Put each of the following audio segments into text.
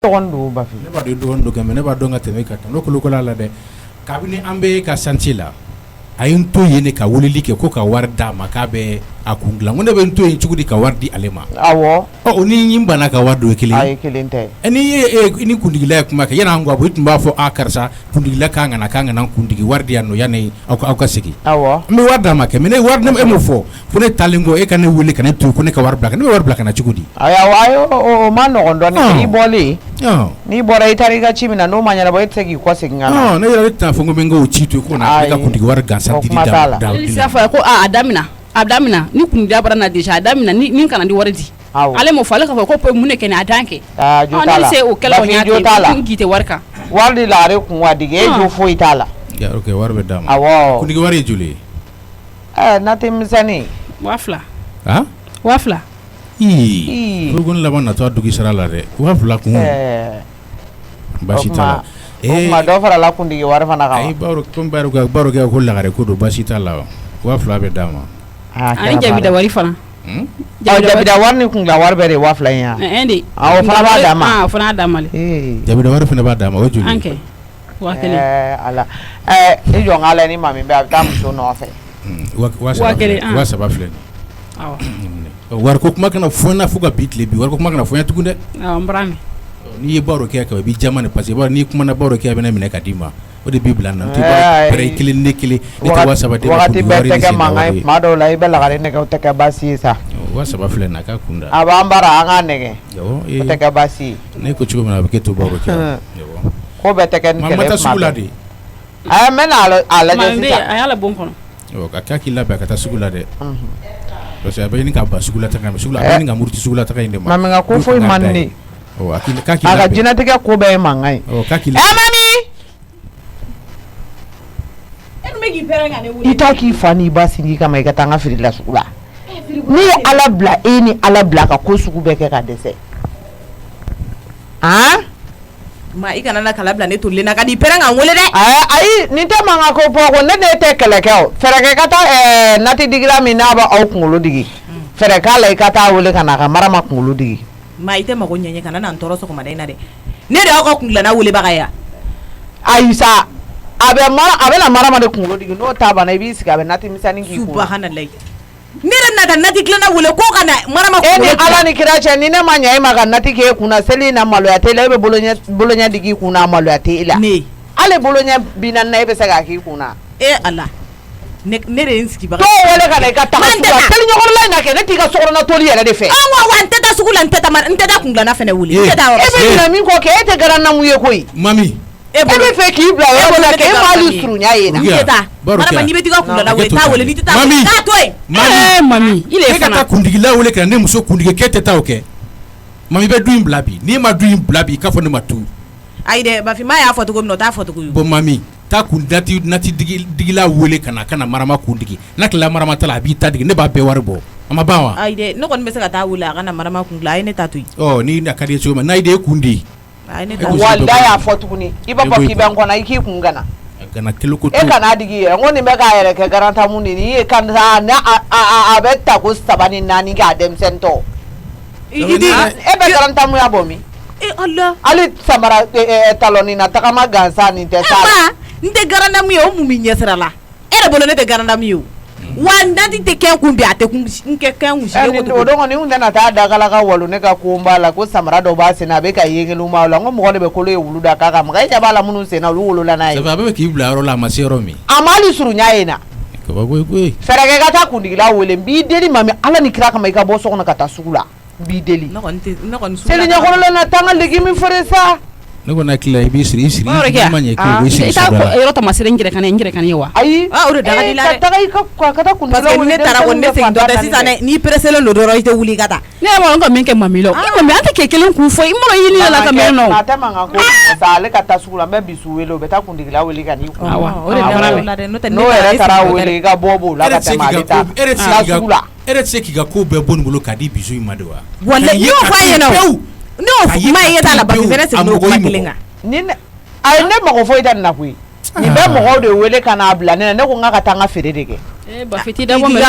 Tondo Bafi. Never do game, never don't at the make a local de Cabine Ambe Casantilla. I am to Yenika Wuli Coca Warda Macabe Akungla. Whenever to Chudi Kawardi Alema. Awo. Oh, Nim Banaka Wadu killing. I killing te. Any Kundilak Makayananga with Mafo Akarsa, Kundilakang and Akang and Kundi Wardian Yane Aukasiki. Awo. Me Warda Makamene Wardam Emofo. Pune Talingo Ekan Willi can to Kuneka War Black and War Black and a Chugudi. I Mano on Donny Bolly. No. Ni bora itariga chimina no manyara boyetsegi kwasing ngana. No, na yata fungo mengo chitu ko na ka kundi war gansa didi da. Safa ko adamina ni kundi abara na deja adamina ni kana di wardi. Ale mo fala ka ko pe mune kene adanke. Jotala. Ni se o kala nya ngite warka. Wardi lare ku wadige jo fo itala. Ya okay warbe dama. Awo. Kundi wari juli. Natim misani. Wafla. Ha? Wafla. Rugun laban na to dugi sara la de. Wafla ku. Basita. Ma do fara la kundi war fana ka. Ai baro baro ga ko la gare ko do basita la. Wafla be dama. Ai jabi da wari fana. Jabi da war ni kun la war bere wafla ya. Endi. Aw fana ba dama. Fana dama le. Jabi da war fana ba dama o juli. Anke. Wakele. Ala. Ijo ngala ni mami be abdam so no fe. Wakele. Wasa ba flen. Awa. War ko kuma kana fona fuga bitle bi war ko kuma kana fona tukunde. Mbrami. Ni ye baro ke ka bi jamane parce que ni kuma na baro ke be na mine kadima o de bibla na ti ba pere kilin ne kili ni ta wasa ba de wakati bete ke mangai mado la ibe la gare ne ka teka basi sa wasa ba fle na ka kunda abambara anga nege yo teka basi ne ko chugo na ke to baro ke yo ko bete ken kele mata sugula de ay men ala je sa ay ala bon kono yo ka kila ba ka ta sugula de parce que ba ni ka ba sugula ta ka sugula ba ni ga murti sugula ta ka inde ma mami ga ko foi manni oh akila ka kila aga jina teke ko be mangai oh ka kila mami megi peranga ne wuli ita ki fani basi ni kama ikata nga firi la sugula ni ala bla ni ala bla ka ko sugu be ke ka dese ma ikana na kala bla ne to le na ka di peranga wole de ai ni te manga ko po ko ne te kele ke o fere ke kata nati digira mi na ba au kungulu digi fere kala ikata wole kana ka marama kungulu digi ma ite ma ko nyenye kana na ntoro so ko madaina de ne de ko kungula na wole ba ga ya aisa abe na marama de kungulu digi no taba na ibi sika be nati misani ki ko subhanallahi ne de na tan nati klana wole ko kana marama ko ni ala ni kirache ni ne manya ima ga nati ke kuna seli na malo ya tele be bolonya digi kuna malo ya tele ne ale bolonya binan na ibe saka ki kuna ala ne de inski ba to wole kana ka ta tele nyogol la na ke ne tiga sokoro na toli yele de fe wa nteta sugula nteta kungula na fene wole nteta ebe na min ko ke ete garanna mu ye koy mami ebe fe ki bla yo la ke mali surunya yena nteta marama ni beti ka kungula na wole ta wole ni teta ta toy mami ile fana ka kundigila wole kana ne muso kundige kete ta oke mami be duin blabi ni ma duin blabi ka fo ne matu aide ba fi ma ya foto ko no ta foto ko bo mami ta kundati nati digila wole kana marama kundigi nakla marama tala bi ta digi ne ba be warbo ama bawa aide no kon be se ka ta wole kana marama kungula ai ne ta tuyi oh ni na kadi choma na ide kundi ai ne ta wanda ya foto kuni iba ba ki ben kona iki kungana kana kilo ko e kana digi ngoni me ka yere ke garanta muni ni kan na a betta ko sabani nani ga dem sento idi e be garanta mu ya bomi Allah ali samara taloni na takama gansa ni te sala nte garanda mu yo mu mi nyesra la ere bolo ne te garanda mu yo wanda ti te ken kumbi ate kun nke ken ushi ko to do ngoni unde na ta daga la ka walu ne ka kumba la ko samara do ba sina be ka yengelu ma la ngo mo ne be ko le wulu da ka ka ma ga bala munu sena lu wulu la na yi ba be ki bla ro la masero mi amali suru nyaena ko ba goy ferege ga ta kundi la wole bi deli mami ala ni kira ka mai ka bo so na ka ta sugula bi deli no kon sugula seli nya ko la na tanga legi mi feresa ne ko na kila ibi siri manye ko go siri ita ko ero to masire ngire kan yewa ayi ore daga dilare ka ta ka kundi la wole ne tara wonne se ndo ta sisane ni presele lo doro ite wuli kata ne mo ngo men ke mamilo mami ante ke kelen ku fo imoro yini la ka men no ata manga ko sale ka ta sugula me bisu welo beta kundi la wole kan yi ore daga la no era tara wole ga bobo la ka ta malita ere tse ki ga ko be bon bolo kadi bisu imadewa wala yo fa yena no ma yeta la ba fere se no ko kilinga ni ay ne ma ko fo ita na ku ni be mo de wele kana bla ne ko ngaka tanga fere dege Bafiti da bɔ ni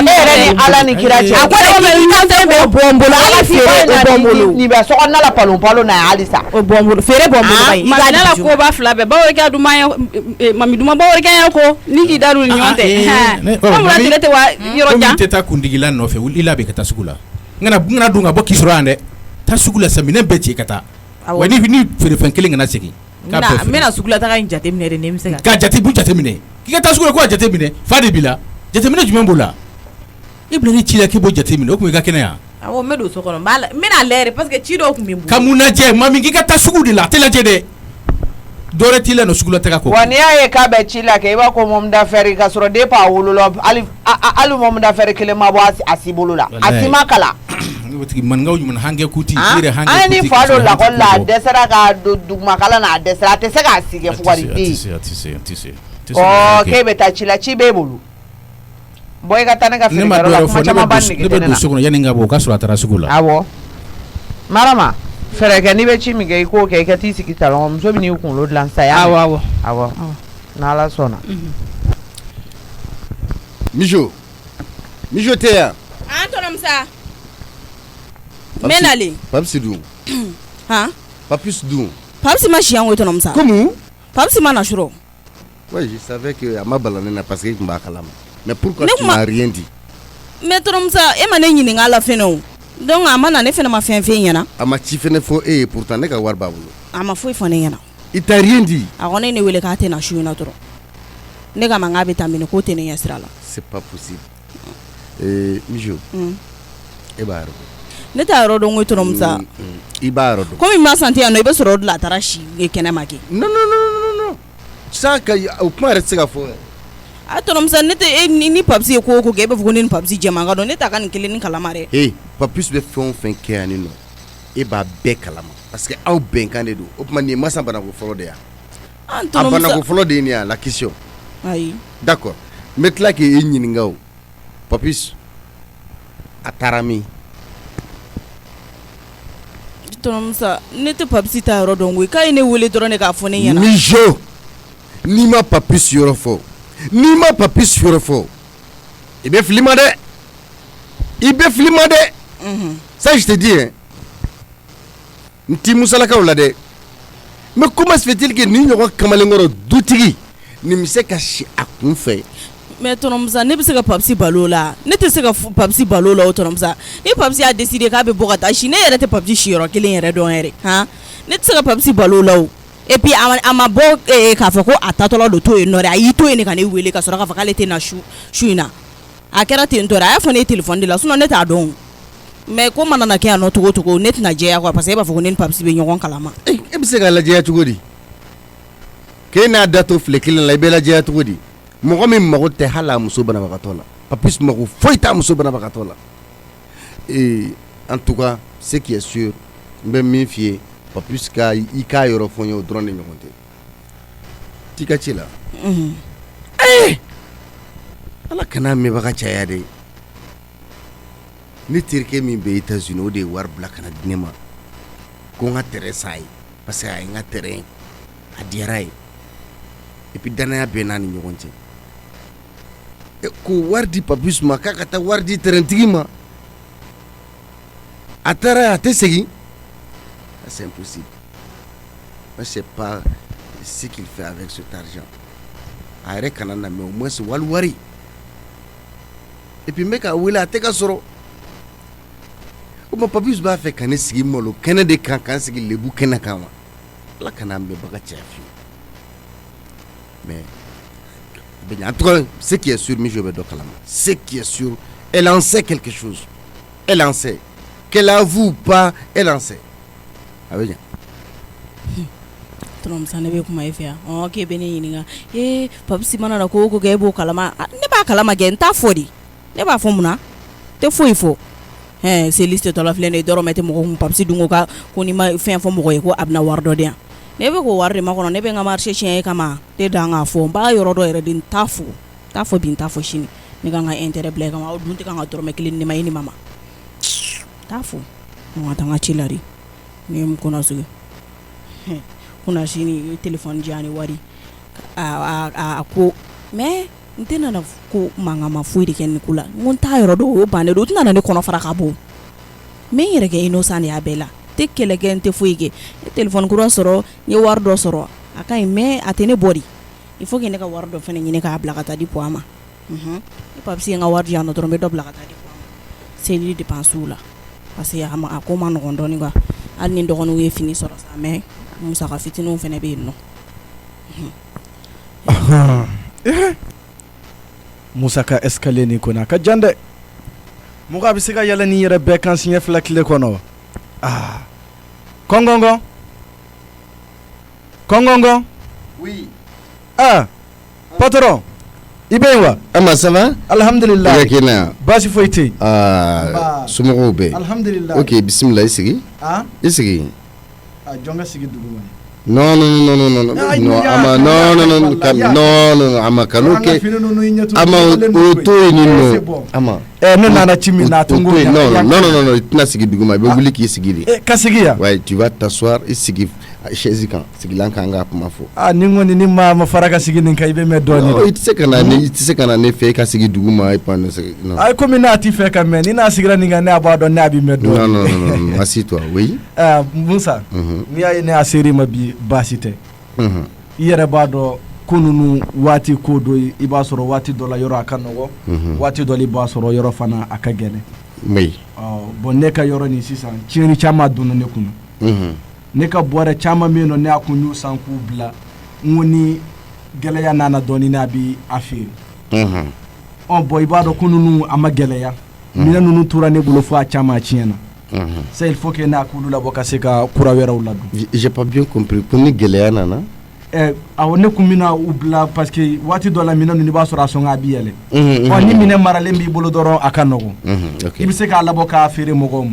ala ni kira cɛ a ko bɛ bɔnbolo ala feere bɔnbolo ni bɛ sɔgɔna la palon na halisa o bɔnbolo feere bɔnbolo ma la ko ba fila bɛɛ bawo kɛ duma mami duma bawo kɛ ko ni k'i daru ni ɲɔgɔn tɛ tile tɛ wa yɔrɔ jan tɛ taa kundigila nɔfɛ wuli la bɛ ka taa sugu la n dun ka bɔ kisɔrɔ yan dɛ taa sugu la sa minɛn bɛɛ ci ka taa wa ni feerefɛn kelen kana segin n bɛna sugu la taga in jateminɛ de ne bɛ se ka jateminɛ k'i ka taa sugu la ko jateminɛ fa de b'i la jateminɛ jumɛn b'o la i bila ni ci la k'i b'o jateminɛ o tun i ka kɛnɛ yan awɔ n bɛ don so kɔnɔ n bɛna lajɛ parce que ci dɔw tun bɛ n bolo ka mun lajɛ maa min k'i ka taa sugu de la a tɛ lajɛ dɛ dɔwɛrɛ t'i la nɔ sugu la taga kɔ wa n'i y'a ye k'a bɛ ci la kɛ i b'a ko mɔmuda fɛri ka sɔrɔ depuis a wolola hali mɔmuda fɛri kelen ma bɔ a si bolo la a si ma kalan maninkaw ɲuman hankɛ kuti yɛrɛ hankɛ kuti an ye ni fa don lakɔli la a dɛsɛra ka don dugumakalan na a dɛsɛra a tɛ se k'a sigi fugari den k'e bɛ taa ci la ci b'e bolo bɔ i ka taa ne ka feerekɛyɔrɔ la kuma caman b'a nege tɛ ne na ne bɛ don so kɔnɔ yanni n ka bɔ o ka sɔrɔ a taara sugu la awɔ marama fɛrɛ kɛ n'i bɛ ci min kɛ i k'o kɛ i ka t'i sigi salon muso bɛ n'i kunkolo dilan sa ya awɔ n'ala sɔnna mijo tɛ yan an tɔnɔmusa n bɛ nalen papisi dun papisi dun papisi ma si yan ko tɔnɔmusa komi papisi ma na surɔ ouais je savais que a ma bala ne na parce que i tun b'a kalama mais pourquoi tu m'as rien dit mais tɔnɔmusa e ma ne ɲininka a la fɛnɛ o donc a ma na ne fɛnɛ ma fɛn fɛn ɲɛna a ma ci fɛnɛ fɔ e ye pourtant ne ka wari b'a bolo a ma foyi fɔ ne ɲɛna i t'a rien dit a ko ne wele k'a tɛ na su in na dɔrɔn ne k'a ma k'a bɛ taa minɛ k'o tɛ ne ɲɛ sira la c'est pas possible mijo e b'a yɔrɔ ne t'a yɔrɔ dɔn ko tɔnɔmusa i b'a yɔrɔ dɔn komi n b'a santi yan nɔ i bɛ sɔrɔ o de la a taara si kɛnɛ ma kɛ non ça ka o kuma yɛrɛ tɛ se ka fɔ a tɔnɔmusa ne tɛ ni papisi ye ko o ko kɛ e b'a fɔ ko ne ni papisi jɛman ka dɔn ne t'a ka nin kelen ni kalama dɛ papisi bɛ fɛn o fɛn kɛ yan ni nɔ e b'a bɛɛ kalama parce que aw bɛnkan de don o tuma nin ye masa banako fɔlɔ de yan a banako fɔlɔ de ye nin yan la question ayi d'accord n bɛ tila k'e ɲininka o papisi a taara min tɔnɔmusa ne tɛ papisi ta yɔrɔ dɔn koyi k'a ye ne wele dɔrɔn ne k'a fɔ ne ɲɛna mijo n'i ma papisi yɔrɔ fɔ n'i ma papisi yɔrɔ fɔ i bɛ fili ma dɛ ça je te dis hein n t'i musalakaw la dɛ mais comment se fait-il que nin ɲɔgɔn kamalenkɔrɔ dutigi nin bɛ se ka si a kun fɛ mais tɔnɔmusa ne bɛ se ka papisi balo la ne tɛ se ka papisi balo la o tɔnɔmusa ni papisi y'a décidé k'a bɛ bɔ ka taa si ne yɛrɛ tɛ papisi siyɔrɔ kelen yɛrɛ dɔn yɛrɛ ne tɛ se ka papisi balo la o et puis a ma bɔ k'a fɔ ko a tatɔla don to yen nɔ dɛ a y'i to yen de ka ne wele ka sɔrɔ k'a fɔ k'ale tɛ na su in na a kɛra ten tɔ dɛ a y'a fɔ ne ye téléphone de la sinon ne t'a dɔn mais ko mana na kɛ yan nɔ cogo o cogo ne tɛna jɛya quoi parce que e b'a fɔ ko ne ni papisi bɛ ɲɔgɔn kalama e bɛ se ka lajɛya cogo di k'e n'a da to file kelen la i bɛ lajɛya cogo di mɔgɔ min mago tɛ hali a muso banabagatɔ la papisi mago foyi t'a muso banabagatɔ la en tout cas ce qui est sûr n bɛ min f'i ye papisi ka i k'a yɔrɔ fɔ n ye o dɔrɔn de ɲɔgɔn tɛ t'i ka ci la ala kana mɛnbaga caya dɛ ne terikɛ min bɛ États-Unis o de ye wari bila ka na di ne ma ko n ka terrain san a ye parce que a ye n ka terrain a diyara a ye et puis danaya bɛ n'a ni ɲɔgɔn cɛ ko wari di papisi ma k'a ka taa wari di terrain tigi ma a taara a tɛ segin c'est impossible je ne sais pas ce qu'il fait avec cet argent a yɛrɛ kana na mais au moins wari et puis n bɛ ka wele a tɛ ka sɔrɔ o ma papisi b'a fɛ ka ne sigi malo kɛnɛ de kan k'an sigi lebu kɛnɛ kan wa ala kana an bɛnbaga caya fiyewu mais en tout cas ce qui est sûr Mijo bɛ dɔ kalama ce qui est sûr elle en sait quelque chose elle en sait qu'elle avoue pas elle en sait a bɛ ɲa tɔnɔmusa ne bɛ kuma e fɛ yan k'e bɛ ne ɲininka papisi mana na ko o ko kɛ e b'o kalama ne b'a kalama kɛ n t'a fɔ de ne b'a fɔ mun na tɛ foyi fɔ c'est liste tɔla filɛ nin ye dɔrɔmɛ tɛ mɔgɔ kun papisi dun ko ni ma fɛn fɔ mɔgɔ ye ko a bɛna wari dɔ di yan ne bɛ k'o wari de ma kɔnɔ ne bɛ n ka marché tiɲɛ e kama tɛ dan k'a fɔ n b'a yɔrɔ dɔ yɛrɛ de n t'a fɔ bi n t'a fɔ sini ne kan ka intérêt bila e kama aw dun tɛ kan ka dɔrɔmɛ kelen di ne ma e ni mama t'a fɔ n ka taa n ka ci la de ne ye n kɔnɔ sigi kunna sini téléphone diyan ni wari a ko mais n tɛ nana ko mankan ma foyi de kɛ nin ko la n ko n t'a yɔrɔ dɔn o bannen don u tɛna ne kɔnɔ fara ka bɔ mais n yɛrɛ kɛ innocent de y'a bɛɛ la tɛ kɛlɛ kɛ n tɛ foyi kɛ n ye téléphone kura sɔrɔ n ye wari dɔ sɔrɔ a ka ɲi mais a tɛ ne bɔ de il faut que ne ka wari dɔ fana ɲini k'a bila ka taa di poids ma ne papisi ye n ka wari di yan nɔ dɔrɔn n bɛ dɔ bila ka taa di poids ma seli dépenses la parce que a ko ma nɔgɔn dɔɔnin quoi hali ni dɔgɔninw ye fini sɔrɔ sa mais musaka fitininw fana bɛ yen nɔ musaka escalier ni kɔnɔ a ka jan dɛ mɔgɔ a bɛ se ka yɛlɛ ni yɛrɛ bɛɛ kan siɲɛ 2 tile kɔnɔ kɔngɔngɔn kɔngɔngɔn oui patron i bɛ yen wa Ama ça va alhamdulillah i bɛ kɛnɛ yan baasi foyi tɛ yen somɔgɔw bɛ alhamdulillah ok bisimila i sigi i sigi jɔn ka sigi duguma non ama non ama kanu ke ama o to yen no ama ne nana ci min na tungo non i tɛna sigi duguma i bɛ wuli k'i sigi de ka sigi yan ouais tu vas t'asseoir i sigi chaise kan sigilan kan ka kuma fɔ ni ŋɔni ni ma fara ka sigi nin kan i bɛ mɛn dɔɔnin i tɛ se ka na ne fɛ i ka sigi duguma i pan non ay komi n'a ti fɛ ka mɛn ni n'a sigira nin kan ne b'a dɔn ne a bɛ mɛn dɔɔnin non assis-toi oui Musa n'i y'a ye ne y'a seri ma bi baasi tɛ i yɛrɛ b'a dɔn ko ninnu waati ko dɔ i b'a sɔrɔ waati dɔ la yɔrɔ a ka nɔgɔ waati dɔ la i b'a sɔrɔ yɔrɔ fana a ka gɛlɛn oui bon ne ka yɔrɔ nin sisan tiɲɛni caman donna ne kunna ne ka bɔrɛ caman bɛ yen nɔ ne y'a kun y'u san k'u bila n ko ni gɛlɛya nana dɔɔnin a bɛ a feere bon i b'a dɔn ko ninnu a ma gɛlɛya minɛn ninnu tora ne bolo fo a caman tiɲɛna ça il faut que ne a k'olu labɔ ka se ka kura wɛrɛw ladon j'ai pas bien compris ko ni gɛlɛya nana awɔ ne kun bɛna u bila parce que waati dɔ la minɛn ninnu i b'a sɔrɔ a sɔn k'a bi yɛlɛ ni minɛn maralen b'i bolo dɔrɔn a ka nɔgɔn i bɛ se k'a labɔ k'a feere mɔgɔw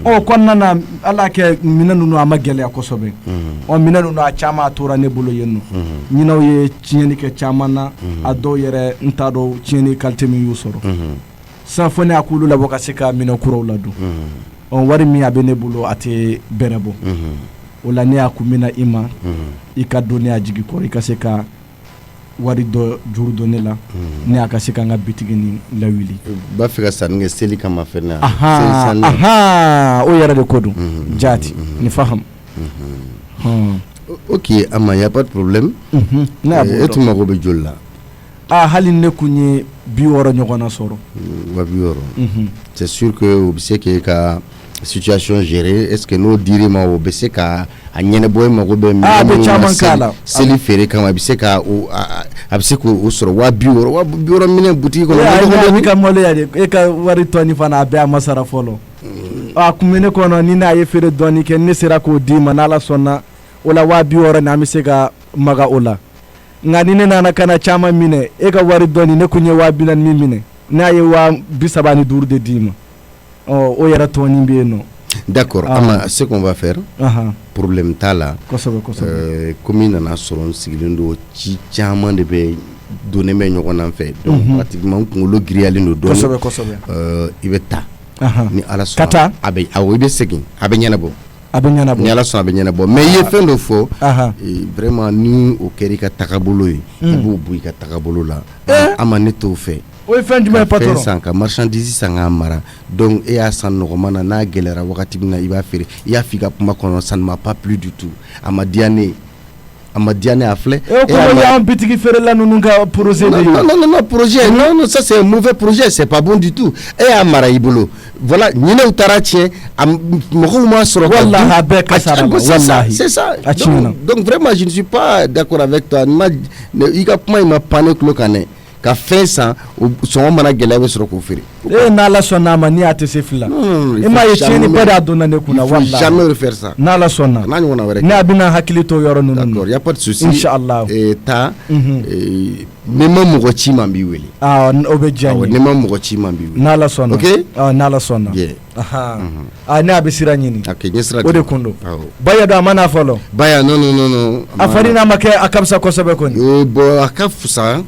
ma kɔnɔna na ala kɛ minɛn ninnu a ma gɛlɛya kosɛbɛ minɛn ninnu a caman tora ne bolo yen nɔ ɲinɛw ye tiɲɛni kɛ caman na a dɔw yɛrɛ n t'a dɔn tiɲɛni qualité min y'u sɔrɔ san fo ne a k'olu labɔ ka se ka minɛn kuraw ladon wari min a bɛ ne bolo a tɛ bɛrɛ bɔ o la ne y'a kun bɛna i ma i ka don ne y'a jigi kɔrɔ i ka se ka wari dɔ juru dɔ ne la ne y'a ka se ka n ka bitigi nin lawuli b'a fɛ ka sanni kɛ seli kama fɛnɛ o yɛrɛ de ko don jaati ni faham ok Ama y a pas de problème e tun mago bɛ joli la hali ne kun ye 60 ɲɔgɔnna sɔrɔ wa 60 c'est sûr que o bɛ se k'e ka situation gérée est-ce que n'o dir'i ma o bɛ se ka a ɲɛnabɔ i mago bɛ bɛ caman k'a la seli feere kama a bɛ se ka a bɛ se k'o sɔrɔ 60 minɛn butigi kɔnɔ i ka maloya de e ka wari tɔni fana a bɛɛ a ma sara fɔlɔ a kun bɛ ne kɔnɔ ni n'a ye feere dɔɔni kɛ ne sera k'o d'i ma n'Ala sɔnna o la 60 nin an bɛ se ka maga o la nka ni ne nana kana caman minɛ e ka wari dɔɔni ne kun ye 40 min minɛ n'a ye 35 de d'i ma o yɛrɛ tɔni bɛ yen nɔ d'accord Ama ce qu'on va faire problème t'a la kosɛbɛ comme i nana sɔrɔ n sigilen don ci caman de bɛ donnen bɛ ɲɔgɔn na fɛ donc pratiquement n kunkolo giriyalen don dɔɔnin kosɛbɛ i bɛ taa ni Ala sɔnna ka taa i bɛ segin a bɛ ɲɛnabɔ ni Ala sɔnna a bɛ ɲɛnabɔ mais i ye fɛn dɔ fɔ vraiment ni o kɛra i ka tagabolo ye i b'o bɔ i ka tagabolo la Ama ne t'o fɛ o ye fɛn jumɛn ye patron fɛn san ka marchandise san k'a mara donc e y'a san nɔgɔman na n'a gɛlɛyara wagati min na i b'a feere i y'a f'i ka kuma kɔnɔ ça ne m'a pas plu du tout a ma diya ne ye a filɛ ko y'an bitigi feerela ninnu ka projet de ye non projet non ça c'est un mauvais projet c'est pas bon du tout e y'a mara i bolo voilà ɲinɛw taara tiɲɛ mɔgɔw m'a sɔrɔ wallahi a bɛɛ kasara wallahi c'est ça a tiɲɛna donc vraiment je ne suis pas d'accord avec toi i ka kuma in ma pan ne tulo kan dɛ ka fɛn san sɔngɔ mana gɛlɛya bɛ sɔrɔ k'o feere n'Ala sɔnna a ma ni a tɛ se fila i m'a ye tiɲɛni bɛɛ de a donna ne kunna wallahi jamais refaire ça n'Ala sɔnna n'a ɲɔgɔnna wɛrɛ ne a bɛna hakili to yɔrɔ ninnu d'accord y a pas de souci inchallah taa ni ma mɔgɔ ci man b'i wele o bɛ diya n ye ni ma mɔgɔ ci man b'i wele n'Ala sɔnna ok n'Ala sɔnna ne a bɛ sira ɲini ok n ye sira o de kun don Baya dɔn a ma na fɔlɔ Baya non a fari n'a ma kɛ a ka fisa kosɛbɛ kɔni bon a ka fusa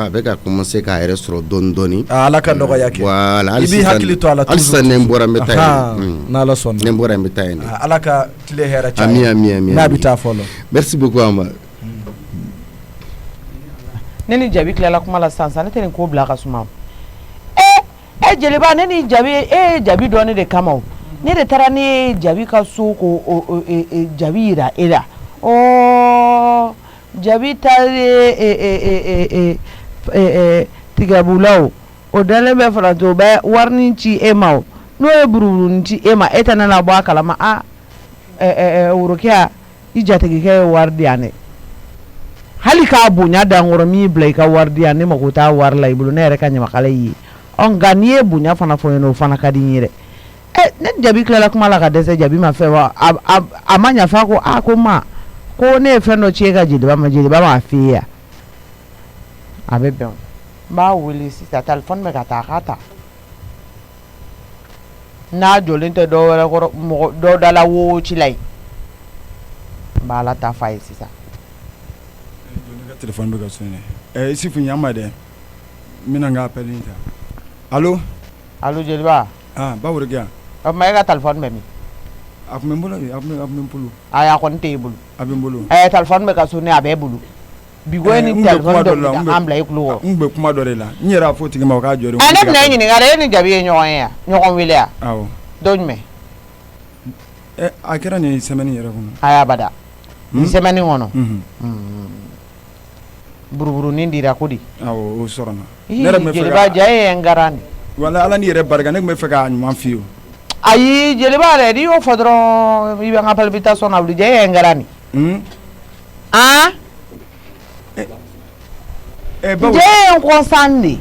a bɛ ka commencer k'a yɛrɛ sɔrɔ dɔɔnin Ala ka nɔgɔya kɛ voilà i b'i hakili to a la hali sisan ne bɔra n bɛ taa yen n'Ala sɔnna ne bɔra n bɛ taa yen Ala ka tile hɛrɛ caya ami n'a bɛ taa fɔlɔ merci beaucoup Ama ne ni jabi tilala kuma la sisan ne tɛ nin ko bila ka suma jeliba ne ni jabi jabi dɔɔni de kama o ne de taara ne jabi ka so ko jabi yira e la jabi taara tigabulaw o dalen bɛ faranto o bɛ warini ci e ma o n'o ye buruburu ci e ma e tɛ ne la bɔ a kalama worokiya i jatigikɛ ye wari di yan dɛ hali k'a bonya dankɔrɔ min bila i ka wari di yan ne mako t'a wari la i bolo ne yɛrɛ ka ɲamakala y'i ye nka n'i ye bonya fana fɔ n ɲɛna o fana ka di n ye dɛ ne jabi tilala kuma la ka dɛsɛ jabi ma fɛn wa a ma ɲafa ko ko ma ko ne ye fɛn dɔ ci e ka jeliba ma m'a f'i ye yan a bɛ bɛn o n b'a wele sisan telefɔni bɛ ka taa a k'a ta n'a jɔlen tɛ dɔw wɛrɛ kɔrɔ mɔgɔ dɔw dala wo ci la yen n b'a la ta f'a ye sisan. Téléphone bɛ ka sonné ici fun yama dɛ n bɛna n ka appel in ta allo jeliba bawro kɛ o tuma e ka téléphone bɛ min a tun bɛ n bolo a tun bɛ n bolo ayi a kɔni tɛ e bolo a bɛ n bolo téléphone bɛ ka sonné a bɛ bolo bigo ni téléphone dɔ bɛ an bila i kulo kɔrɔ n bɛ kuma dɔ de la n yɛrɛ a fɔ tigi ma o k'a jɔ de ne bɛna e ɲininka dɛ e ni jabi ye ɲɔgɔn ye yan ɲɔgɔn wele yan awɔ don jumɛn a kɛra nin semaine yɛrɛ kɔnɔ ayi abada nin semaine kɔnɔ buruburunin dira ko di awɔ o sɔrɔ na ne yɛrɛ bɛ fɛ jeliba ja e ye n garan wala ala ni yɛrɛ barika ne tun bɛ fɛ k'a ɲuman f'i ye ayi jeliba yɛrɛ n'i y'o fɔ dɔrɔn i bɛ n ka palpitation na wuli ja e ye n garan jɛ ye n kɔnsan de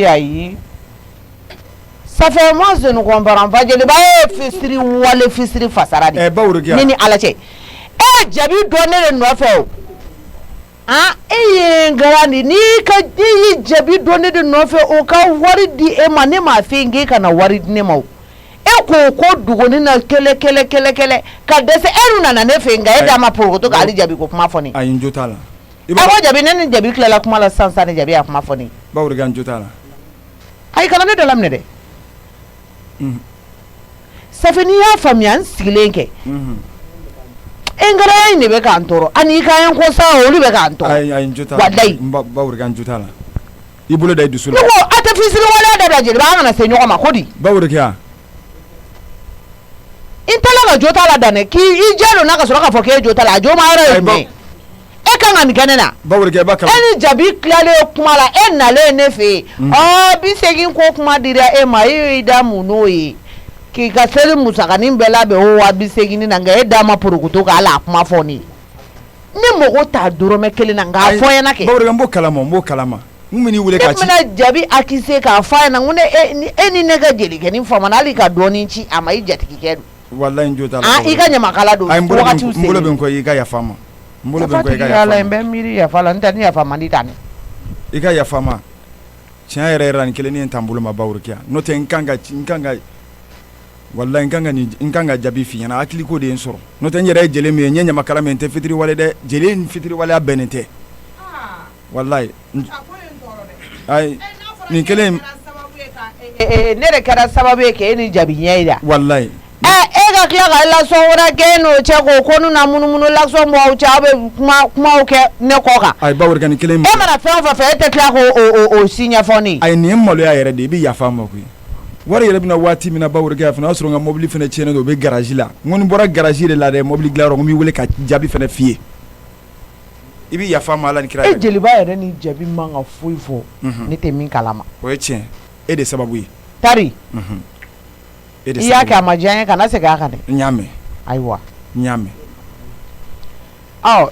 ayi ça fait moi je ne comprends pas jeliba ye fisiri wale fisiri fasara de ne ni ala cɛ jabi dɔ ne de nɔfɛ o e ye n garan de n'i ye jabi dɔ ne de nɔfɛ o ka wari di e ma ne m'a fɛ k'e kana wari di ne ma o e ko duguni na kɛlɛ ka dɛsɛ e nana ne fɛ nka e d'a ma porokoto k'ale jabi ko kuma fɔ ne ayi n jo t'a la ko jabi ne ni jabi tilala kuma la sisan ni jabi y'a kuma fɔ ne bawro kɛ n jo t'a la ayi kana ne da laminɛ dɛ safi n'i y'a faamuya n sigilen kɛ engara in de bɛ k'an tɔɔrɔ ani ka ko sa olu bɛ k'an tɔɔrɔ ayi n jo t'a la walayi bawro kɛ n jo t'a la i bolo da i dusu la ne ko a tɛ fisiri waleya dabila jeliba an kana se ɲɔgɔn ma ko di bawro kɛ n tala ka jo t'a la dan dɛ k'i jɛ don n'a ka sɔrɔ k'a fɔ k'e jo t'a la a jo ma yɔrɔ ye jumɛn e kan ka nin kɛ ne na bawro kɛ i b'a kalan e ni jabi tilalen kuma la e nalen ne fɛ yen bi segin ko kuma dira e ma e y'i da mun n'o ye k'i ka seli musakanin bɛɛ labɛn o wa bi segin na nka e da ma porokoto k'ala a kuma fɔ ne ye ne mago t'a dɔrɔmɛ kelen na nka a fɔ n ɲɛna kɛ bawro kɛ n b'o kalama n bɛ n'i wele k'a ci e bɛna jabi akise k'a fɔ a ɲɛna ko e ni ne ka jelikɛnin famana hali ka dɔɔnin ci a ma i jatigikɛ don walayi n jo t'a la i ka ɲamakala don wagatiw n bolo bɛ n kɔ i ka yafa n ma n bolo bɛ n kɔ i ka yafa yafa n bɛ miiri yafa la n tɛ ni yafa man di tan i ka yafa n ma tiɲɛ yɛrɛ yɛrɛ la nin kelen in t'an bolo ma bawro kɛ n'o tɛ n kan ka walayi n kan ka jabi f'i ɲɛna hakili ko de ye n sɔrɔ n'o tɛ n yɛrɛ ye jeli min ye n ye ɲamakala min n tɛ fitiri wale dɛ jeli ni fitiri waleya bɛnnen tɛ walayi ayi nin kelen ne de kɛra sababu ye k'e ni jabi ɲɛ yira walayi e ka tila ka laksɔn wɛrɛ kɛ n'o cɛ ko n'u na munumunu laksɔn mɔgɔw cɛ aw bɛ kumaw kɛ ne kɔ kan ayi bawro kɛ nin kelen e mana fɛn o fɛn fɛ e tɛ tila k'o si ɲɛfɔ ne ye ayi nin ye maloya yɛrɛ de i bɛ yafa n ma koyi wari yɛrɛ bɛna waati min na bawro kɛ a fana o y'a sɔrɔ n ka mobili fana tiɲɛnen don o bɛ garage la n ko ni bɔra garage de la dɛ mobili dilan yɔrɔ n b'i wele ka jaabi fana f'i ye i bɛ yafa n ma ala ni kira e jeliba yɛrɛ ni jabi man ka foyi fɔ ne tɛ min kalama o ye tiɲɛ e de sababu ye tari i y'a kɛ a ma diya n ye kana segin a kan dɛ n y'a mɛn ayiwa n y'a mɛn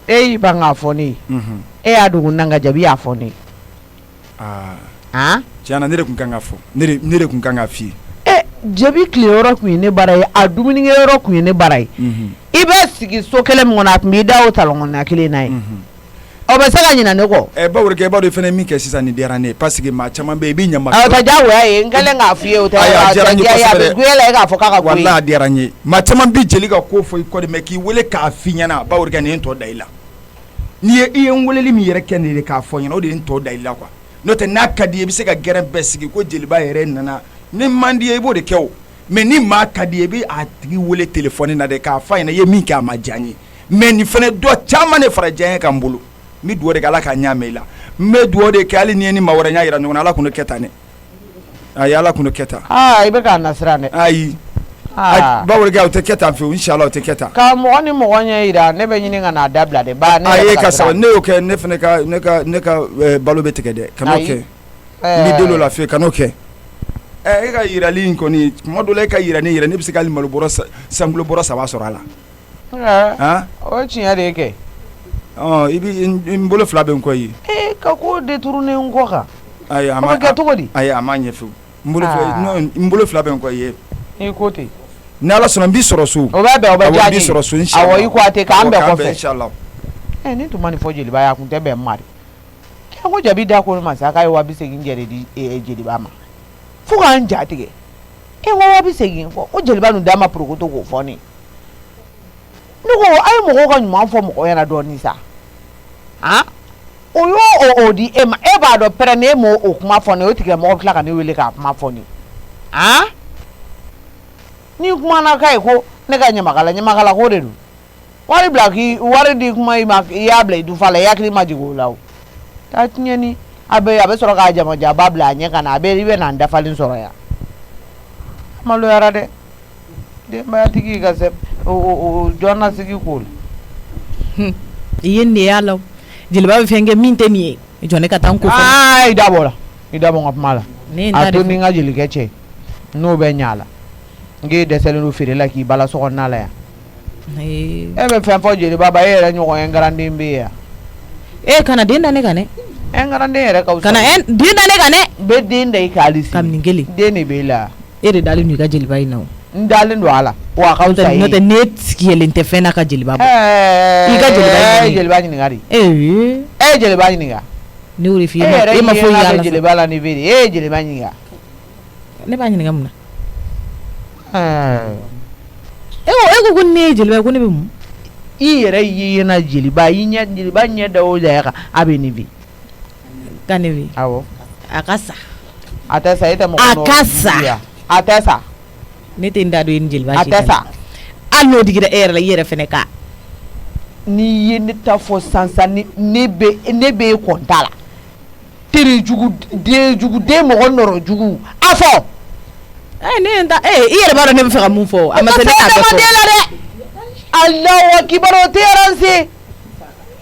e y'i ban k'a fɔ ne ye e y'a dogo n na nka jabi y'a fɔ ne ye tiɲɛ na ne de tun kan ka fɔ ne de tun kan ka f'i ye jabi tileyɔrɔ tun ye ne bara ye a dumunikɛyɔrɔ tun ye ne bara ye i bɛ sigi so kelen min kɔnɔ a tun b'i da o salɔnkɔnɔna kelen na ye o bɛ se ka ɲina ne kɔ bawro kɛ i b'a dɔn fana min kɛ sisan nin diyara ne ye parce que maa caman bɛ yen i b'i ɲamakala o tɛ diyagoya ye n kɛlen k'a f'i ye o tɛ a bɛ goya la e k'a fɔ k'a ka goya walahi a diyara n ye maa caman bɛ jeli ka ko fɔ i kɔ de mɛ k'i wele k'a f'i ɲɛna bawro kɛ nin ye n tɔ da i la n'i ye i ye n weleli min yɛrɛ kɛ nin de k'a fɔ ɲɛna o de ye n tɔ da i la quoi n'o tɛ n'a ka di i bɛ se ka gɛrɛn bɛɛ sigi ko jeliba yɛrɛ nana ni man di ye i b'o de kɛ o mɛ ni maa ka di ye i bɛ a tigi wele telefɔni na de k'a f'a ɲɛna i ye min kɛ a ma diya n ye mɛ nin fana dɔ caman de fara diya n ye ka n bolo mi duwo de kɛ ala ka ɲa mɛn i la n bɛ duwo de kɛ hali ni ye ni maa wɛrɛ ɲa yira ɲɔgɔn na ala kun kɛ tan ne ayi ala kun kɛ tan i bɛ k'a nasira dɛ ayi Baworokɛ o tɛ kɛ tan fiyewu inshallah o tɛ kɛ tan ka mɔgɔ ni mɔgɔ ɲɛ yira ne bɛ ɲini ka n'a dabila de ba ne ayi ka sabali ne y'o kɛ ne fana ne ka balo bɛ tigɛ dɛ kan'o kɛ n b'i deli o la fiyewu kan'o kɛ e ka yirali in kɔni tuma dɔ la e ka yira ne yɛrɛ ne bɛ se ka hali malo bɔrɔ sankilo bɔrɔ 3 sɔrɔ a la o ye tiɲɛ de ye kɛ i bi n bolo 2 bɛ n kɔ ye ka ko détourner n kɔ kan ayi a ma kɛ cogo di ayi a ma ɲɛ fiyewu n bolo 2 bɛ n kɔ ye i ko ten ni ala sɔnna n b'i sɔrɔ so o bɛ bɛn o bɛ diya n ye n b'i sɔrɔ so inshallah awɔ i ko a tɛ k'an bɛn kɔfɛ inshallah ni tun ma nin fɔ jeliba ye a kun tɛ bɛn n ma de ko jabi da ko ma sa k'a ye 280 jɛre di jeliba ma fo k'an ja tigɛ ko 280 fɔ ko jeliba nun d'a ma porokoto k'o fɔ ne ne ko a ye mɔgɔw ka ɲuman fɔ mɔgɔ ɲɛna dɔɔnin sa o y'o di e ma e b'a dɔn pɛrɛn ne m'o kuma fɔ ne o tigɛ mɔgɔ tila ka ne wele k'a kuma fɔ ne ni kumana k'a ye ko ne ka ɲamakala ko de don wari bila wari di kuma i ma i y'a bila i dufa la i hakili ma jigin o la o taa tiɲɛni a bɛ sɔrɔ k'a jamaja ba bila a ɲɛ ka na i bɛ na n dafalen sɔrɔ yan maloyara dɛ denbayatigi ka o jɔnna sigi k'o la i ye nin de y'a la jeliba bɛ fɛn kɛ min tɛ nin ye jɔ ne ka taa n ko fɔ i dabɔ n ka kuma la a to ni n ka jelikɛ cɛ n'o bɛ ɲa la n k'e dɛsɛlen don feere la k'i bala sokɔnɔna la yan e bɛ fɛn fɔ jeliba ba e yɛrɛ ɲɔgɔn ye n garanden bɛ yan kana den da ne kan dɛ n garanden yɛrɛ ka wusa kana den da ne kan dɛ n bɛ den da i kan hali sini kabini kelen den de b'e la e de dalen don i ka jeliba in na o n dalen don a la wa a ka wusa ye n'o tɛ ne sigiyelen tɛ fɛn na ka jeliba bɔ i ka jeliba ɲininka de e ye jeliba ɲininka ne y'o de f'i ye e ma foyi y'a la jeliba la ni feere e ye jeliba ɲininka ne b'a ɲininka mun na e ko ne ye jeliba ye ko ne bɛ mun i yɛrɛ ye na jeliba jeliba ɲɛ da o da kan a bɛ nin bi ka ne bi awɔ a ka sa a tɛ sa e tɛ mɔgɔ a ka sa a tɛ sa ne tɛ n da don e ni jeliba a tɛ sa hali n'o digira e yɛrɛ la i yɛrɛ fɛnɛ ka n'i ye ne ta fɔ sansan ne bɛ e kɔnta la teri jugu den mɔgɔ nɔrɔ jugu a fɔ ne ye n ta i yɛrɛ b'a dɔn ne bɛ fɛ ka mun fɔ a ma se ne k'a bɛɛ fɔ dɛ Allahu akibar o tɛ ranse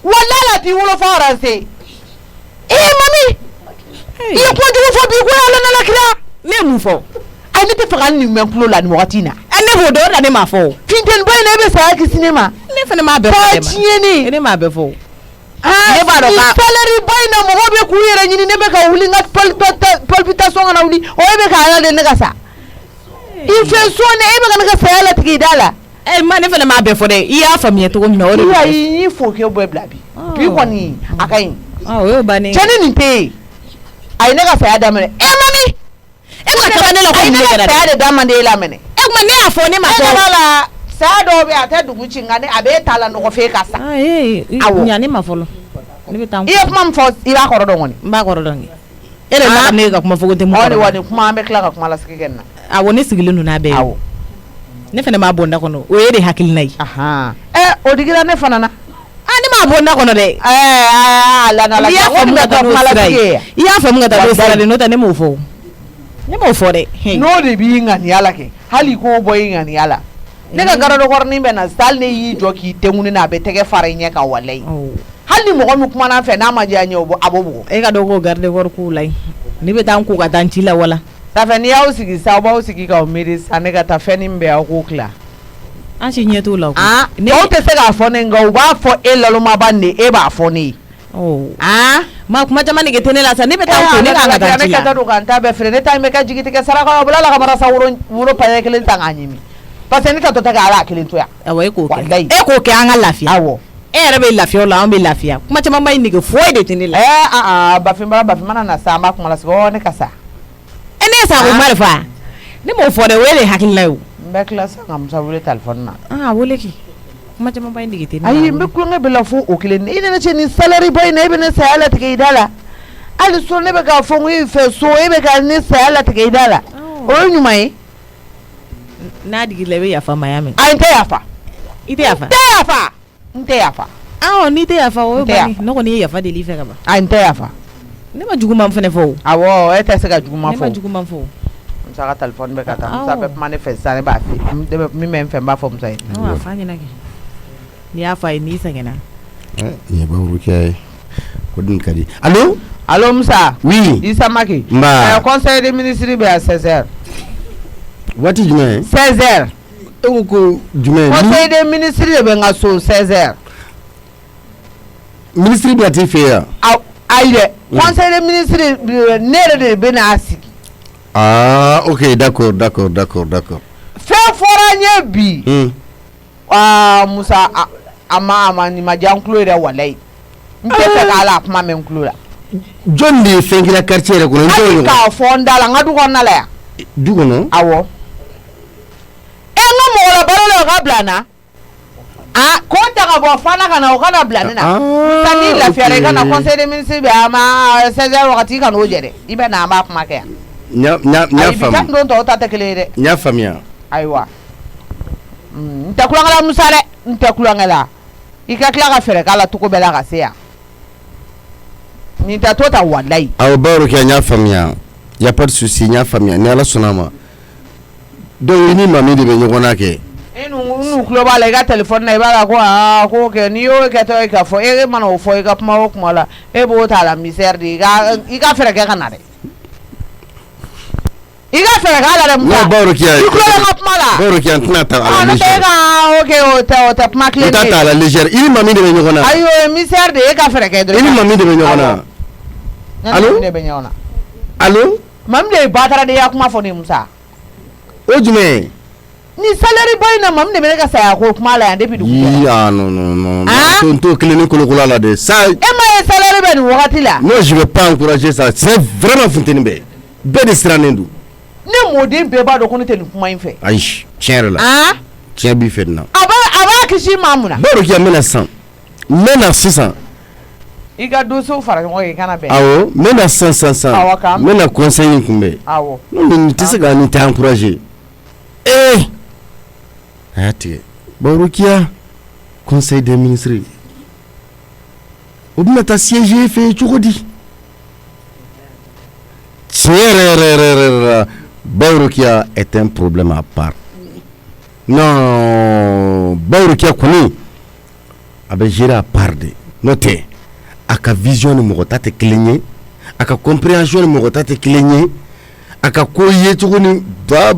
walahi a t'i wolofa ranse mami i ye kojugu fɔ bi ko Ala nana kira ne ye mun fɔ ayi ne tɛ fɛ ka nin mɛn tulo la nin wagati in na ne b'o dɔn o de la ne m'a fɔ funteniba in na e bɛ saya kisi ne ma ne fana m'a bɛɛ fɔ taa tiɲɛni ne m'a bɛɛ fɔ ne b'a dɔn ka salary ba in na mɔgɔw bɛ k'u yɛrɛ ɲini ne bɛ ka wuli n ka palpitation kana wuli o e bɛ ka Ala de ne ka sa i fɛ so ne e bɛ ka ne ka saya latigɛ i da la ma ne fana m'a bɛɛ fɔ dɛ i y'a faamuya cogo min na o de la i fo k'e bɔ bila bi bi kɔni a ka ɲi o y'o bannen cɛni nin tɛ yen a ye ne ka saya daminɛ mami e ka taga ne la ko ne ka saya de daminɛ e la minɛ kuma ne y'a fɔ ne ma fɔ la saya dɔw bɛ a tɛ dugu ci nka a bɛ ta la nɔgɔ fɛ ka sa awɔ ɲa ne ma fɔlɔ ne bɛ taa i ye kuma min fɔ i b'a kɔrɔ dɔn kɔni n b'a kɔrɔ dɔn e de nana ne ka kuma fɔ ko tɛ mun kɔrɔ wa nin kuma an bɛ tila ka kuma lasigi kɛ nin na awɔ ne sigilen don n'a bɛɛ ye awɔ ne fana m'a bɔ n da kɔnɔ o ye de hakilina ye o digira ne fana na ne m'a bɔ n da kɔnɔ dɛ i y'a faamu ka taa n'o sira ye i y'a faamu ka taa n'o sira de n'o tɛ ne m'o fɔ dɛ n'o de b'i ŋaniya la kɛ hali k'o bɔ i ŋaniya la ne ka garadɔkɔrɔnin bɛ na hali ne y'i jɔ k'i tɛŋuni na a bɛ tɛgɛ fara i ɲɛ kan walayi hali ni mɔgɔ min kumana fɛ n'a ma diya ɲɛ a b'o bugɔ e ka dɔn k'o garadɔkɔrɔ k'u la ne bɛ taa n ko ka taa n ci la wala Safɛ n'i y'aw sigi sa aw b'aw sigi k'aw miiri sa ne ka taa fɛn min bɛ aw k'o tila an si ɲɛ t'o la tɔw tɛ se k'a fɔ ne nka u b'a fɔ e lalomaba ne e b'a fɔ ne ye ma kuma caman nege tɛ ne la sa ne bɛ taa ko ne kan ka taa ci la ne ka don ka n ta bɛɛ feere ne ta in bɛ kɛ jigitigɛ saraka o bila la ka marasa woro paɲɛ kelen ta k'a ɲimi parce que ne ka to ta k'a kelen to yan awɔ e k'o kɛ an ka lafiya awɔ e yɛrɛ bɛ lafiya o la an bɛ lafiya kuma caman b'a nege foyi de tɛ ne la Bafin mana na sa an b'a kuma lasigi ne ka sa ne ye sa ko marifa ne m'o fɔ dɛ o ye de hakilina ye o n bɛ tila sisan ka Musa wele telefɔni na wele kɛ kuma caman b'a nege tɛ ne la ayi n bɛ kulonkɛ bɛ la fo o kelen i nana cɛ nin salary bɔ in na e bɛ ne saya latigɛ i da la hali so ne bɛ k'a fɔ n ko i fɛ so e bɛ ka ne saya latigɛ i da la o ye ɲuman ye n'a digila i bɛ yafa ma y'a mɛn n tɛ yafa i tɛ yafa n tɛ yafa ni tɛ yafa o bani ne kɔni ye yafa deli fɛ ka ban n tɛ yafa ne ma juguman fɛnɛ fɔ awɔ e tɛ se ka juguman fɔ ne ma juguman fɔ Musa ka téléphone bɛ ka taa Musa bɛ kuma ne fɛ sisan ne b'a fɛ min bɛ n fɛ n b'a fɔ Musa ye a fa ɲɛna kɛ n'i y'a fɔ a ye n'i sɛgɛnna nin ye Bahurukiya ye ko dun ka di allo Musa oui Isa Maki conseil des ministres bɛ à 16h waati jumɛn 16h e ko jumɛn conseil des ministres de bɛ n ka so 16h ministre bɛ t'i fɛ yan ayi dɛ conseil des ministres ne yɛrɛ de bɛ n'a sigi ok d'accord fɛn fɔra n ye bi Musa a ma nin ma diya n tulo yɛrɛ walayi n tɛ fɛ k'ala kuma mɛn n tulo la jɔn de ye fɛn kɛra quartier yɛrɛ kɔnɔ hali k'a fɔ n da la n ka du kɔnɔna la yan du kɔnɔ awɔ n ka mɔgɔ la balo la o ka bila n na ko ta ka bɔ fana ka na o kana bila ne na sisan n'i lafiyara i ka na conseil des ministres bɛ a ma 16h wagati i ka n'o jɛ dɛ i bɛ na an b'a kuma kɛ yan n y'a faamu ayi bi don tɔw ta tɛ kelen ye dɛ n y'a faamuya ayiwa n tɛ kulonkɛ la Musa dɛ n tɛ kulonkɛ la i ka tila ka fɛɛrɛ k'a la cogo bɛɛ la ka se yan nin tɛ to ta walayi awɔ Bahurukiya n y'a faamuya y a pas de souci n y'a faamuya ni Ala sɔnna a ma donc i ni Mami de bɛ ɲɔgɔn na kɛ n'u tulo b'a la i ka téléphone na i b'a la ko kɛ n'i y'o kɛtɔ ye k'a fɔ e mana o fɔ i ka kuma o kuma la e b'o ta la misère de i ka fɛɛrɛ kɛ ka na dɛ i ka fɛɛrɛ k'a la dɛ Musa Bahurukiya i tulo bɛ ka kuma la Bahurukiya n tɛna ta à la légère o tɛ kuma tilen n t'a ta à la légère i ni Mami de bɛ ɲɔgɔn na ayi o ye misère de ye e ka fɛɛrɛ kɛ dɔrɔn i ni Mami de bɛ ɲɔgɔn na allo Mami de ye batara de y'a kuma fɔ ne Musa o jumɛn ni salaire boy na Mami de bɛ ne ka saya ko kuma la yan depuis dugu non to kelen ni kolokolo la de ça e ma ye salaire bɛ nin wagati la non je vais pas encourager ça c'est vraiment funteni bɛɛ de sirannen don ne mɔden bɛɛ b'a dɔn ko ne tɛ nin kuma in fɛ ayi tiɲɛ yɛrɛ la tiɲɛ b'i fɛ nin na a b'a kisi maa mun na Bahurukiya n bɛna na sisan i ka dossier fara ɲɔgɔn kan i kana bɛn awɔ n bɛna san n bɛna conseil in kunbɛn awɔ nin tɛ se ka nin tɛ encourager a y'a tigɛ Bahurukiya conseil des ministres o bɛna taa siéger fɛ cogo di tiɲɛ yɛrɛ Bahurukiya est un problème à part non Bahurukiya kɔni a bɛ gérer à part de n'o tɛ a ka vision ni mɔgɔ ta tɛ kelen ye a ka compréhension ni mɔgɔ ta tɛ kelen ye a ka ko ye cogo ni ba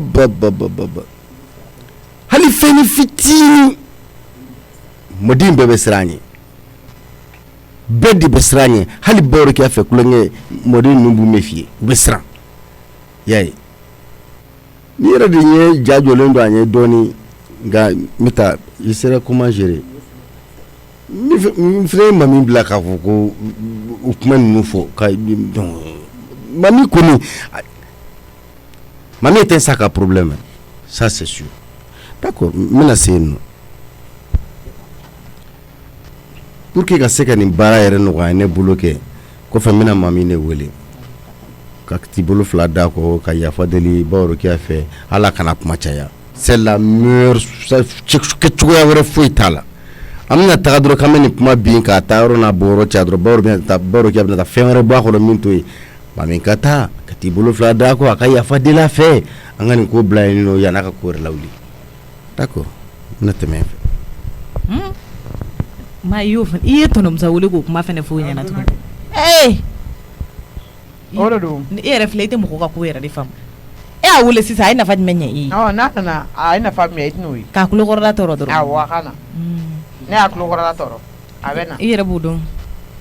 hali fɛn ni fitinin mɔden bɛɛ bɛ siran ɲɛ bɛɛ de bɛ siran ɲɛ hali Bahurukiya fɛ kulonkɛ mɔden ninnu b'u méfier u bɛ siran y'a ye ni yɛrɛ de ye ja jɔlen don a ɲɛ dɔɔni nka n bɛ taa i sera comment gérer n fana ye Mami bila k'a fɔ ko o kuma ninnu fɔ ka Mami kɔni Mami est un sac à problème ça c'est sûr d'accord n bɛna se yen nɔ pour que ka se ka nin baara yɛrɛ nɔgɔya ne bolo kɛ kɔfɛ n bɛna Mami ne wele ka t'i bolo fila da kɔ ka yafa deli Bahurukiya fɛ ala kana kuma caya c'est la meilleure kɛcogoya wɛrɛ foyi t'a la an bɛna taga dɔrɔn k'an bɛ nin kuma bin k'a taa yɔrɔ n'a bɔ yɔrɔ caya dɔrɔn Bahurukiya bɛna taa fɛn wɛrɛ bɔ a kɔnɔ min to ye Mami ka taa ka t'i bolo fila da kɔ a ka yafa deli a fɛ an ka nin ko bila yen nɔ yan'a ka ko wɛrɛ lawuli d'accord n bɛna tɛmɛ fɛ ma i ye tɔnɔmusa wele k'o kuma fɛnɛ f'o ɲɛna tuguni o de don e yɛrɛ filɛ i tɛ mɔgɔ ka ko yɛrɛ de faamu e y'a wele sisan a ye nafa jumɛn ɲɛ i ye n'a nana a ye nafa min ye i tɛn'o ye k'a kulokɔrɔla tɔɔrɔ dɔrɔn awɔ a ka na ne y'a kulokɔrɔla tɔɔrɔ a bɛ na i yɛrɛ b'o dɔn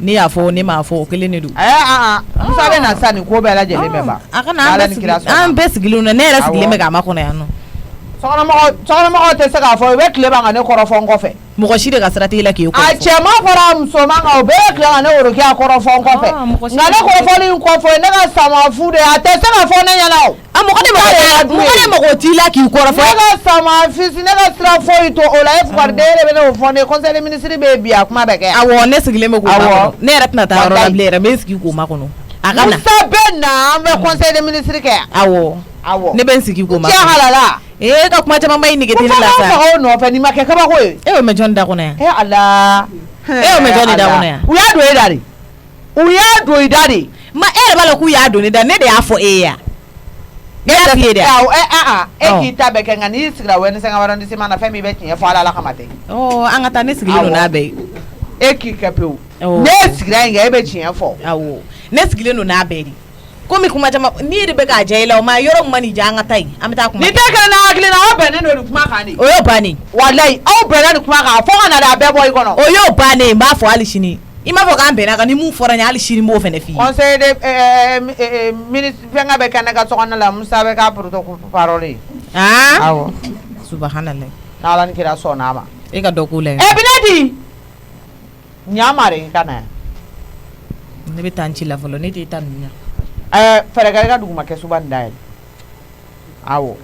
ne y'a fɔ ne m'a fɔ o kelen de don Musa bɛ na sa nin ko bɛɛ lajɛlen bɛ ban a kana an bɛɛ sigilen don ne yɛrɛ sigilen bɛ k'a makɔnɔ yan nɔ sokɔnɔmɔgɔw tɛ se k'a fɔ i bɛ tile ban ka ne kɔrɔfɔ n kɔfɛ mɔgɔ si de ka sira t'i la k'i kɔrɔfɔ a cɛman fɔra a musoman kan o bɛɛ ye tile ka ne Bahurukiya kɔrɔfɔ n kɔfɛ nka ne kɔrɔfɔli in kɔfɛ ne ka sama fu de a tɛ se ka fɔ ne ɲɛna o mɔgɔ de mɔgɔ t'i la k'i kɔrɔfɔ ne ka sama fisi ne ka sira foyi to o la e fugariden de bɛ ne o fɔ ne conseil des ministres bɛ bi a kuma bɛ kɛ awɔ ne sigilen bɛ k'o makɔnɔ ne yɛrɛ tɛna taa yɔrɔ la bilen yɛrɛ n bɛ sigi k'o makɔnɔ a ka na Musa bɛ na an bɛ conseil des ministres kɛ awɔ ne bɛ n sigi k'o makɔnɔ cɛ halala ka kuma caman ba in nege tɛ ne la sa mɔgɔw nɔfɛ nin ma kɛ kabako ye e bɛ mɛn jɔn da kɔnɔ yan Ala o me do ni da wona ya u ya do e dare u ya do e dare ma e ba la ku ya do ni da ne de afo e ya ki ta be kan ni sigira wen sen waran di semana femi be tin e fo ala la kamate an ta ne sigile no na be ki kapeu ne sigira nga e be tin e fo awo ne sigile no na be komi kuma jama ni de be ka jaila ma yoro mani janga tai amta kuma ni te kan na akili na o be ne no kuma ka ni o yo bani wallahi o be ne kuma ka fo na da be boy kono o yo bani ba fo ali shini ima fo kan be na ka ni mu fora nya ali shini mo fe ne fi conseil de ministre fenga be kan ka so kana la musa be ka protocole parole awo subhanallah na lan kira so na ma e ka dokule binati nyamare kana ne be tanchi la folo ne te tan nya fere ga duguma ke suban dai awo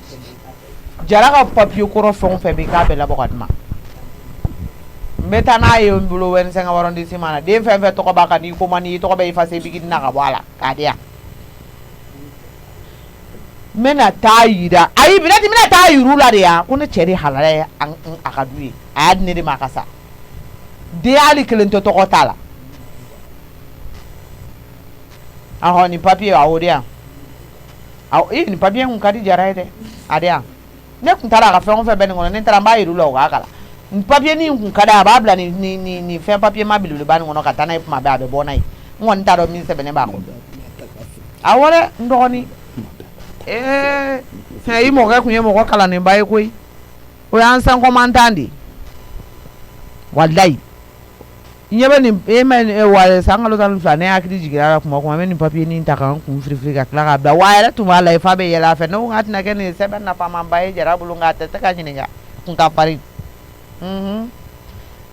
jara ka papier koro fon fe be ka be la bokatma meta na yo mbulo wen senga waron di simana de fe to ko baka ni ko mani to ko be fase bigi na ka wala ka dia mena tayida ayi binati mena tayiru la de ya ko ne chere halale an akadui ad ne de makasa de ali kelento to ko tala aho ni papier awodia ni papier un kadi jaraide adia ne kun tara ka fe on fe ben ngono ne tara mbayiru lo ga kala papier ni kun kada babla ni fe papier mabilu le ban ngono katana e ma ba be bonai ngon taro min se bene ba ko awore ndoni fe yi mo ga kunye mo ko kala ne baye koi o yan san ko mantandi wallahi nyebe ni wale sangalo tan flane akidi jigira kuma kuma men papier ni taka kun frifri ka kala ba wala tuma la fa be yela fe no ngati na ken se ben na pa mambaye jara bulu ngata ta ka nyinga kun ka pari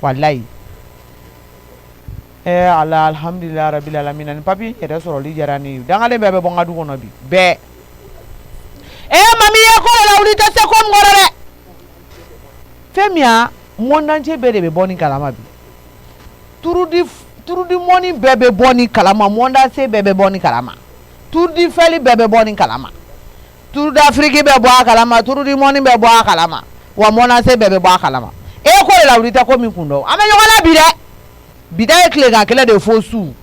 wallahi ala alhamdulillah rabbil alamin an papi ere soro li jarani dangale bebe bonga du kono bi be mami e ko la uli ta se ko ngorere femia monanje bebe be boni kalama bi turudi moni bebe boni kalama monda se bebe boni kalama turudi feli bebe boni kalama turudi afriki be bo kalama turudi moni be bo kalama wa mona se bebe bo kalama ko la wulita ko mi kundo ame nyogala bi de bida ekle ga kele de fosu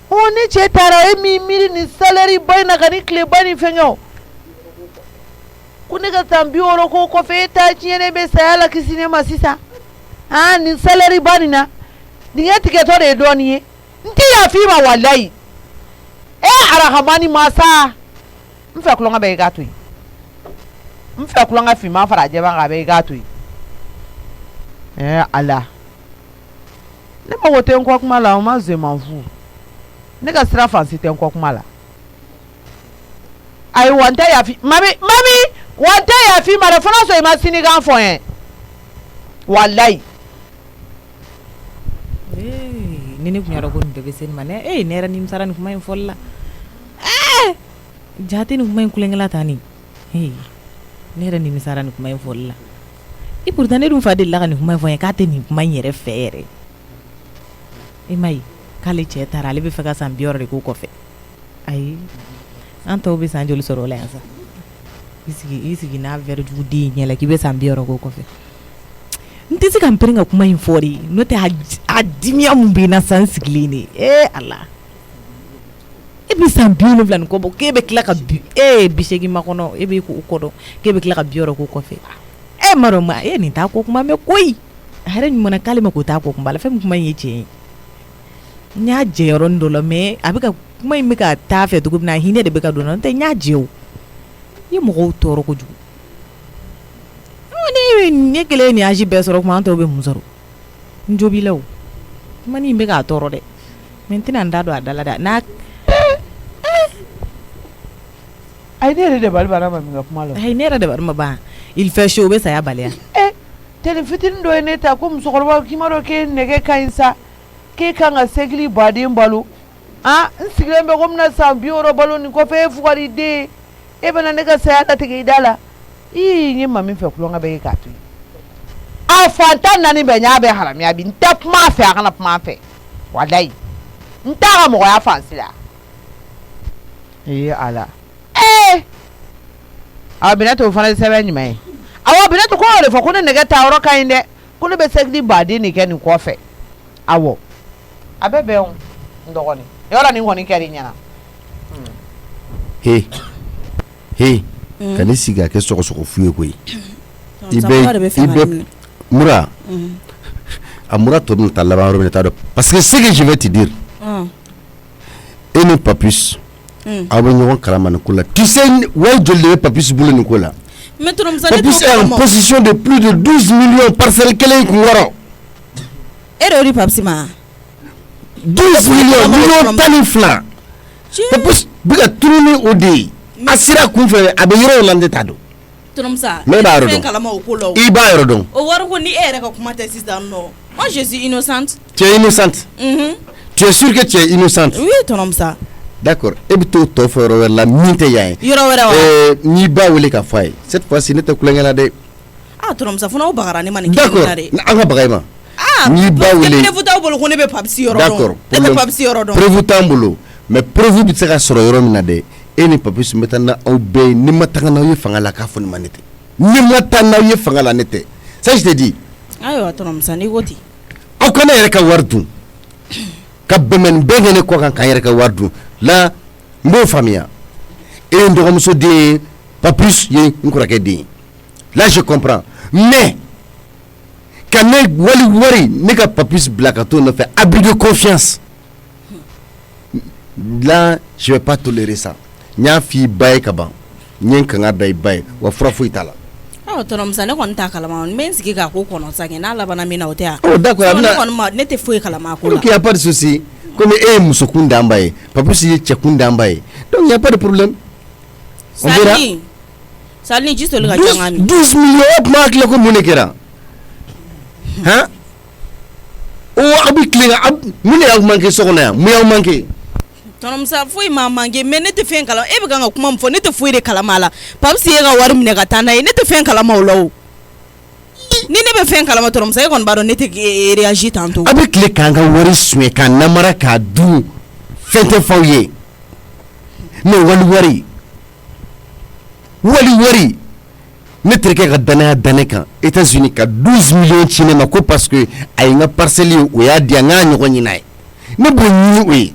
oni chetara mi miri ni salary boy na gani kle bani fenyo kune ga tambi oro ko fe ta chiene be sala kisine masisa ni salary bani na ni etike to de doni nti ya fi ma wallahi arahamani masa mfa kulonga be ga tuyi mfa kulanga fi ma fara je ba ga be gato ala ne ma wote nko kuma la ma ze manfu ne ga stra fancy te nko kuma la ai wanta ya fi mami wanta ya fi ma refana so ma sinigan fo wallahi nini kunyara ko ndebe sen mane nera nim sarani kuma en folla jati ni kuma en kulengela tani nera ni misara ni kuma folla e pourtant ne dum fa de la ni kuma voye ka te ni kuma yere fere mai kale che tara le be fa ka sam biore ko ko fe ai anto be sanjol soro lensa isigi na ver judi nyela ki be sam biore ko ko fe ntisi kan pringa kuma fori no te adimia mumbina sansiglini ala ebi sam biolo vlan ko bo kebe kla ka bi bishegi makono ebi ko kodo kebe kla ka bioro ko ko fe maro ma ni ta ko kuma me koy hare ni mona kalima ko ta ko kuma la fem kuma yeche nya jero ndolo me abika kuma mi ka ta fe to gubna hine de be ka dono te nya jew yi mo ko toro ko ju ni ne kele ni aji be soro kuma to be musoro njobi law mani be ka toro de mentina ndado adala da na ay nere de bal bara ma mi kuma lo ay nere de bar ma ba il fait chaud be saya balea tele fitin do ne ta ko musoro ba kimaro ke nege kainsa ke kanga segli badi mbalu nsigile mbe ko mna sambi oro balo ni ko fe fuari de bana nega saya ta tege idala nyi mami fe kulonga be ka tu afanta nani be nya be haram ya bi ntap ma fe akana ma fe wallahi ntara mo ya fansila ala abina to fana sebe nyime awo bine to ko le fo ko ne nege ta oro kan de ko ne be sekdi badi ni ke ni ko fe awo abebe on ndogoni yora ni ngoni keri nyana he kani siga ke soko fuye koy ibe mura amura to dun talaba ro ta do parce que ce que je vais te dire et ne papus abo ñoo kalama ni kula tu sais way jolle papus bulu ni kula papus est en position de plus de 12 millions parcelle kele ko waro eri papsima 12 millions tani flan papus biga tourner au dé asira kun fe abe yoro lande tado Tromsa me ba ro i ba ro don o war ko ni ere ka kuma te sister no moi je suis innocente tu es innocente tu es sûr que tu es innocente oui Tromsa d'accord e bi to fo ro la minte yaay yoro wera wa ni ba wele ka fay cette fois-ci ne te kulengala de Tromsa funa o bagara ni mani d'accord anga bagayma ni ba wele ne futa bolo ko ne be papsi yoro d'accord e be papsi yoro don prévu tambulo mais prévu bi sera soro yoro mina de e ni papis metana au be ni matanga ye fangala ka fon manete ni matana ye fangala nete ça je te dis ayo Tromsa ni goti o kana yere ka wardu ka bemen bengene ko kan yere ka wardu la mbo famia et ndogom so de papus ye nkura ke de là je comprends mais quand wali ne ka papus blakato ne fait abus de confiance là je vais pas tolérer ça nya fi bay ka ban nyen kan dai bay wa frafo itala Tromsa ne kon ta kalama men sigi ka ko kono sange na labana mina otea d'accord ne te foi kalama ko il y a pas de souci comme musukunda mbaye papus ye chekunda mbaye donc il y a pas de problème Salni juste le gachangami 12 millions mark la ko munekera hein o abi klinga mune ak manke sokona mu yaw manke Tromsa foi ma mange men ne te fen kala e be ganga kuma mfo ne te foi de kala mala papsi ye ga war mine ga tana ne te fen kala mawlo ni ne be fen kala ma Tromsa e kon baro ne te réagir tantôt abi kle kanga wori sué kan namara ka du fente fawye ne wali ne treke ka dane kan États-Unis ka 12 millions chine ma ko parce que ay nga parcelle o ya dia nga nyoko nyinai ne bo nyi we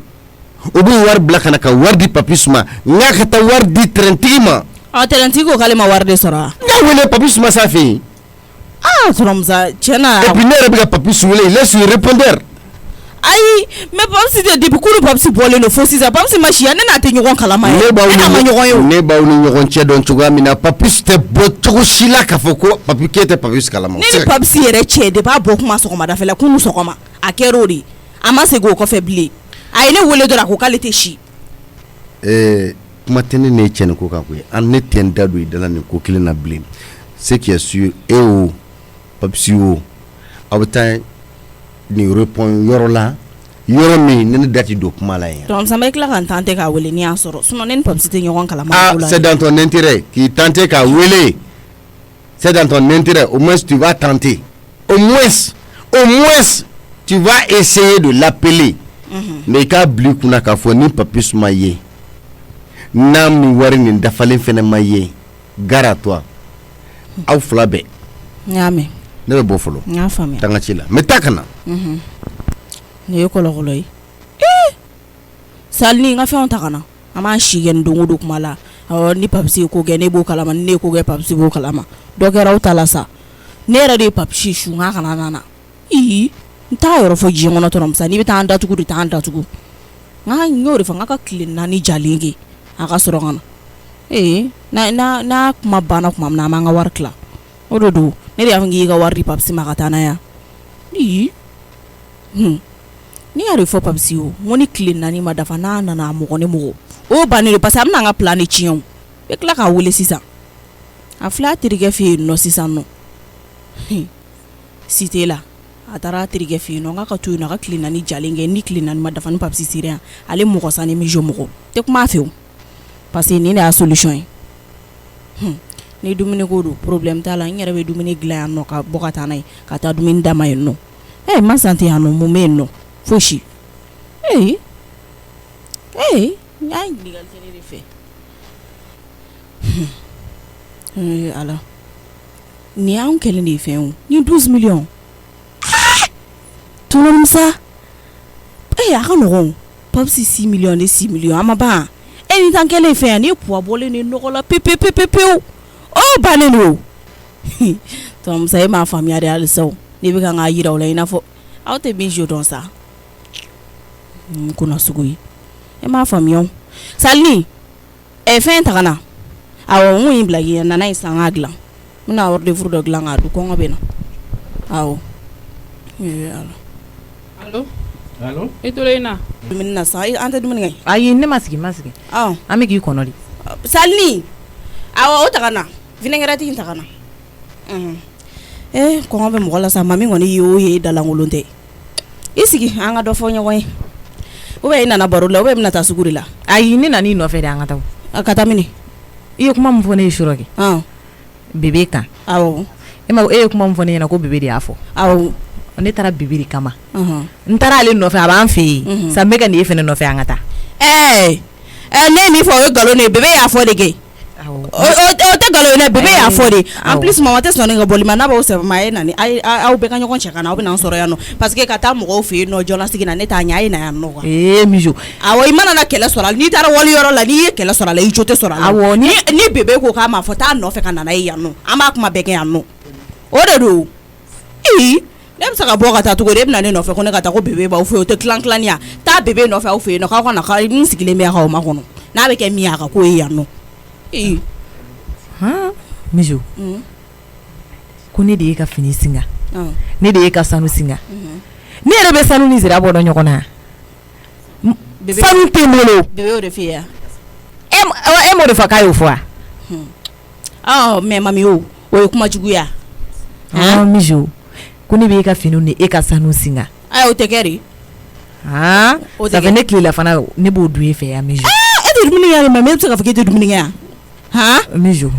o bo war black na ka war di papisma nga ka ta war di trentima trentigo kale ma war de sora nga wele papisma sa fi Tromsa chena et puis ne rebe ka papisma le laisse répondre ayi mais papsi de depuis kuru papsi bolé no fo sisa papsi machi ya na te nyogon kalama ne ba wu nyogon che don chuga mina papis te bo chugo shila ka foko papi kete papis kalama ne papsi yere che de ba bo kuma sokoma da fela kunu sokoma akerori ama se go ko febli ayi ne wole do ra ko kalete shi kuma tene ne che ne ko ka ko an ne ten dadu idala ne ko kilina blame ce qui est sûr papsi o abata ni répond yoro la yoro mi ne dati do kuma la yin donc ça me clair kan tante ka wele ni asoro sinon ne papsi te nyogon kala ma c'est dans ton intérêt qui tente ka wele c'est dans ton intérêt au moins tu vas tenter au moins tu vas essayer de l'appeler mais ka bli kuna ka fo ni papis maye nam wari ni dafalen fene maye gara toi au flabe nyame ne be bofolo nya famia tanga chila metakana ne yokolo goloi salni nga fe on takana ama shigen dungu kuma la ni papsi ko ge ne bo kalama ne ko ge papsi bo kalama do ge raw talasa ne ra de papsi shu nga kana nana nta yoro fo ji ngono Tromsa ni bita anda tugu nga nyori fa nga ka clean na ni jalingi aka soro ngana na kuma bana kuma na manga warkla ododo ne ya ngi ga warri papsi makatana ya ni ari fo papsi o woni clean na ni madafa na mo ne mo o bani parce amna nga plan e chion be kla ka wole sisa a fla tirige fi no sisa no sitela atara tirige fi no nga ka tu na ka clean na ni jalinge ni clean na ni madafa ni papsi siria ale mo ko sani mi jomo te kuma fe o parce ni na solution ni dumuni ko do problème ta la nyere be dumuni gla no ka bokata nay ka ta dumuni dama no ma santi anu mo menno foshi ay digal tene de fe ala ni an kelen de fɛn ni 12 millions tonton a ka nɔgɔn Papsi 6 millions ni 6 millions ama ban ni tan kelen fɛn ni poids bɔlen ni nɔgɔ la pepepepepew bannen do tonton Musa e m'a faamuya de halisa ne bɛ kan ka yira o la i n'a fɔ aw tɛ min jeu dɔn sa kuna sugu ye e m'a faamuya Salini fɛn ta ka na awɔ n in bila ye nana in san ka dilan n bɛna ordre de furu dɔ dilan k'a dun kɔngɔ bɛ na awɔ allo i tolen in na dumuni na sa an tɛ dumuni kɛ ayi ne ma sigi an bɛ k'i kɔnɔ de Salini awɔ o ta ka na vinaigrette in ta ka na kɔngɔ bɛ mɔgɔ la sa mami kɔni ye o ye dalankolon tɛ i sigi an ka dɔ fɔ ɲɔgɔn ye ou bien i nana baro la ou bien i bɛna taa sugu de la ayi ne nana i nɔfɛ de an ka taa ka taa mini i ye kuma min fɔ ne ye surɔ kɛ bebe kan awɔ e ye kuma min fɔ ne ɲɛna ko bebe de y'a fɔ awɔ ne taara bebe de kama n taara ale nɔfɛ a b'an fɛ yen sa n bɛ ka nin e fɛnɛ nɔfɛ an ka taa ne ye min fɔ o ye nkalon de ye bebe y'a fɔ de kɛ o tɛ nkalon ye dɛ bebe y'a fɔ de en plus mama tɛ sɔn ne ka boli ma n'a b'aw sɛbɛn ma a ye na ni aw bɛɛ ka ɲɔgɔn cɛ ka na aw bɛ na an sɔrɔ yan nɔ parce que ka taa mɔgɔw fɛ yen nɔ jɔnnasigi na ne t'a ɲɛ a ye na yan nɔ quoi mijo awɔ i mana na kɛlɛ sɔrɔ a la n'i taara wali yɔrɔ la n'i ye kɛlɛ sɔrɔ a la i jo tɛ sɔrɔ a la awɔ ni bebe ko k'a ma fɔ taa nɔfɛ ka na n'a ye yan nɔ an b'a kuma bɛɛ kɛ yan nɔ o de don ne bɛ se ka bɔ ka taa cogo di e bɛna ne nɔfɛ ko ne ka taa ko bebe b'aw fɛ yen o tɛ tilan tilaniya taa bebe nɔfɛ aw fɛ yen nɔ k'aw ka na n sigilen bɛ aw ma kɔnɔ n'a bɛ kɛ min ye a ka k'o ye yan nɔ mijo ko ne de ye ka fini singa ne de ye ka sanu singa ne yɛrɛ bɛ sanu ni zira bɔ dɔn ɲɔgɔn na sanu tɛ n bolo bebe o de fɛ yan e m'o de fɔ k'a y'o fɔ wa mais mami o ye kuma juguya mijo ko ne bɛ e ka fini ni e ka sanu singa o tɛ kɛ de ça fait ne tilela fana ne b'o dun e fɛ yan mijo e tɛ dumuni kɛ mami e bɛ se k'a fɔ k'e tɛ dumuni kɛ yan mijo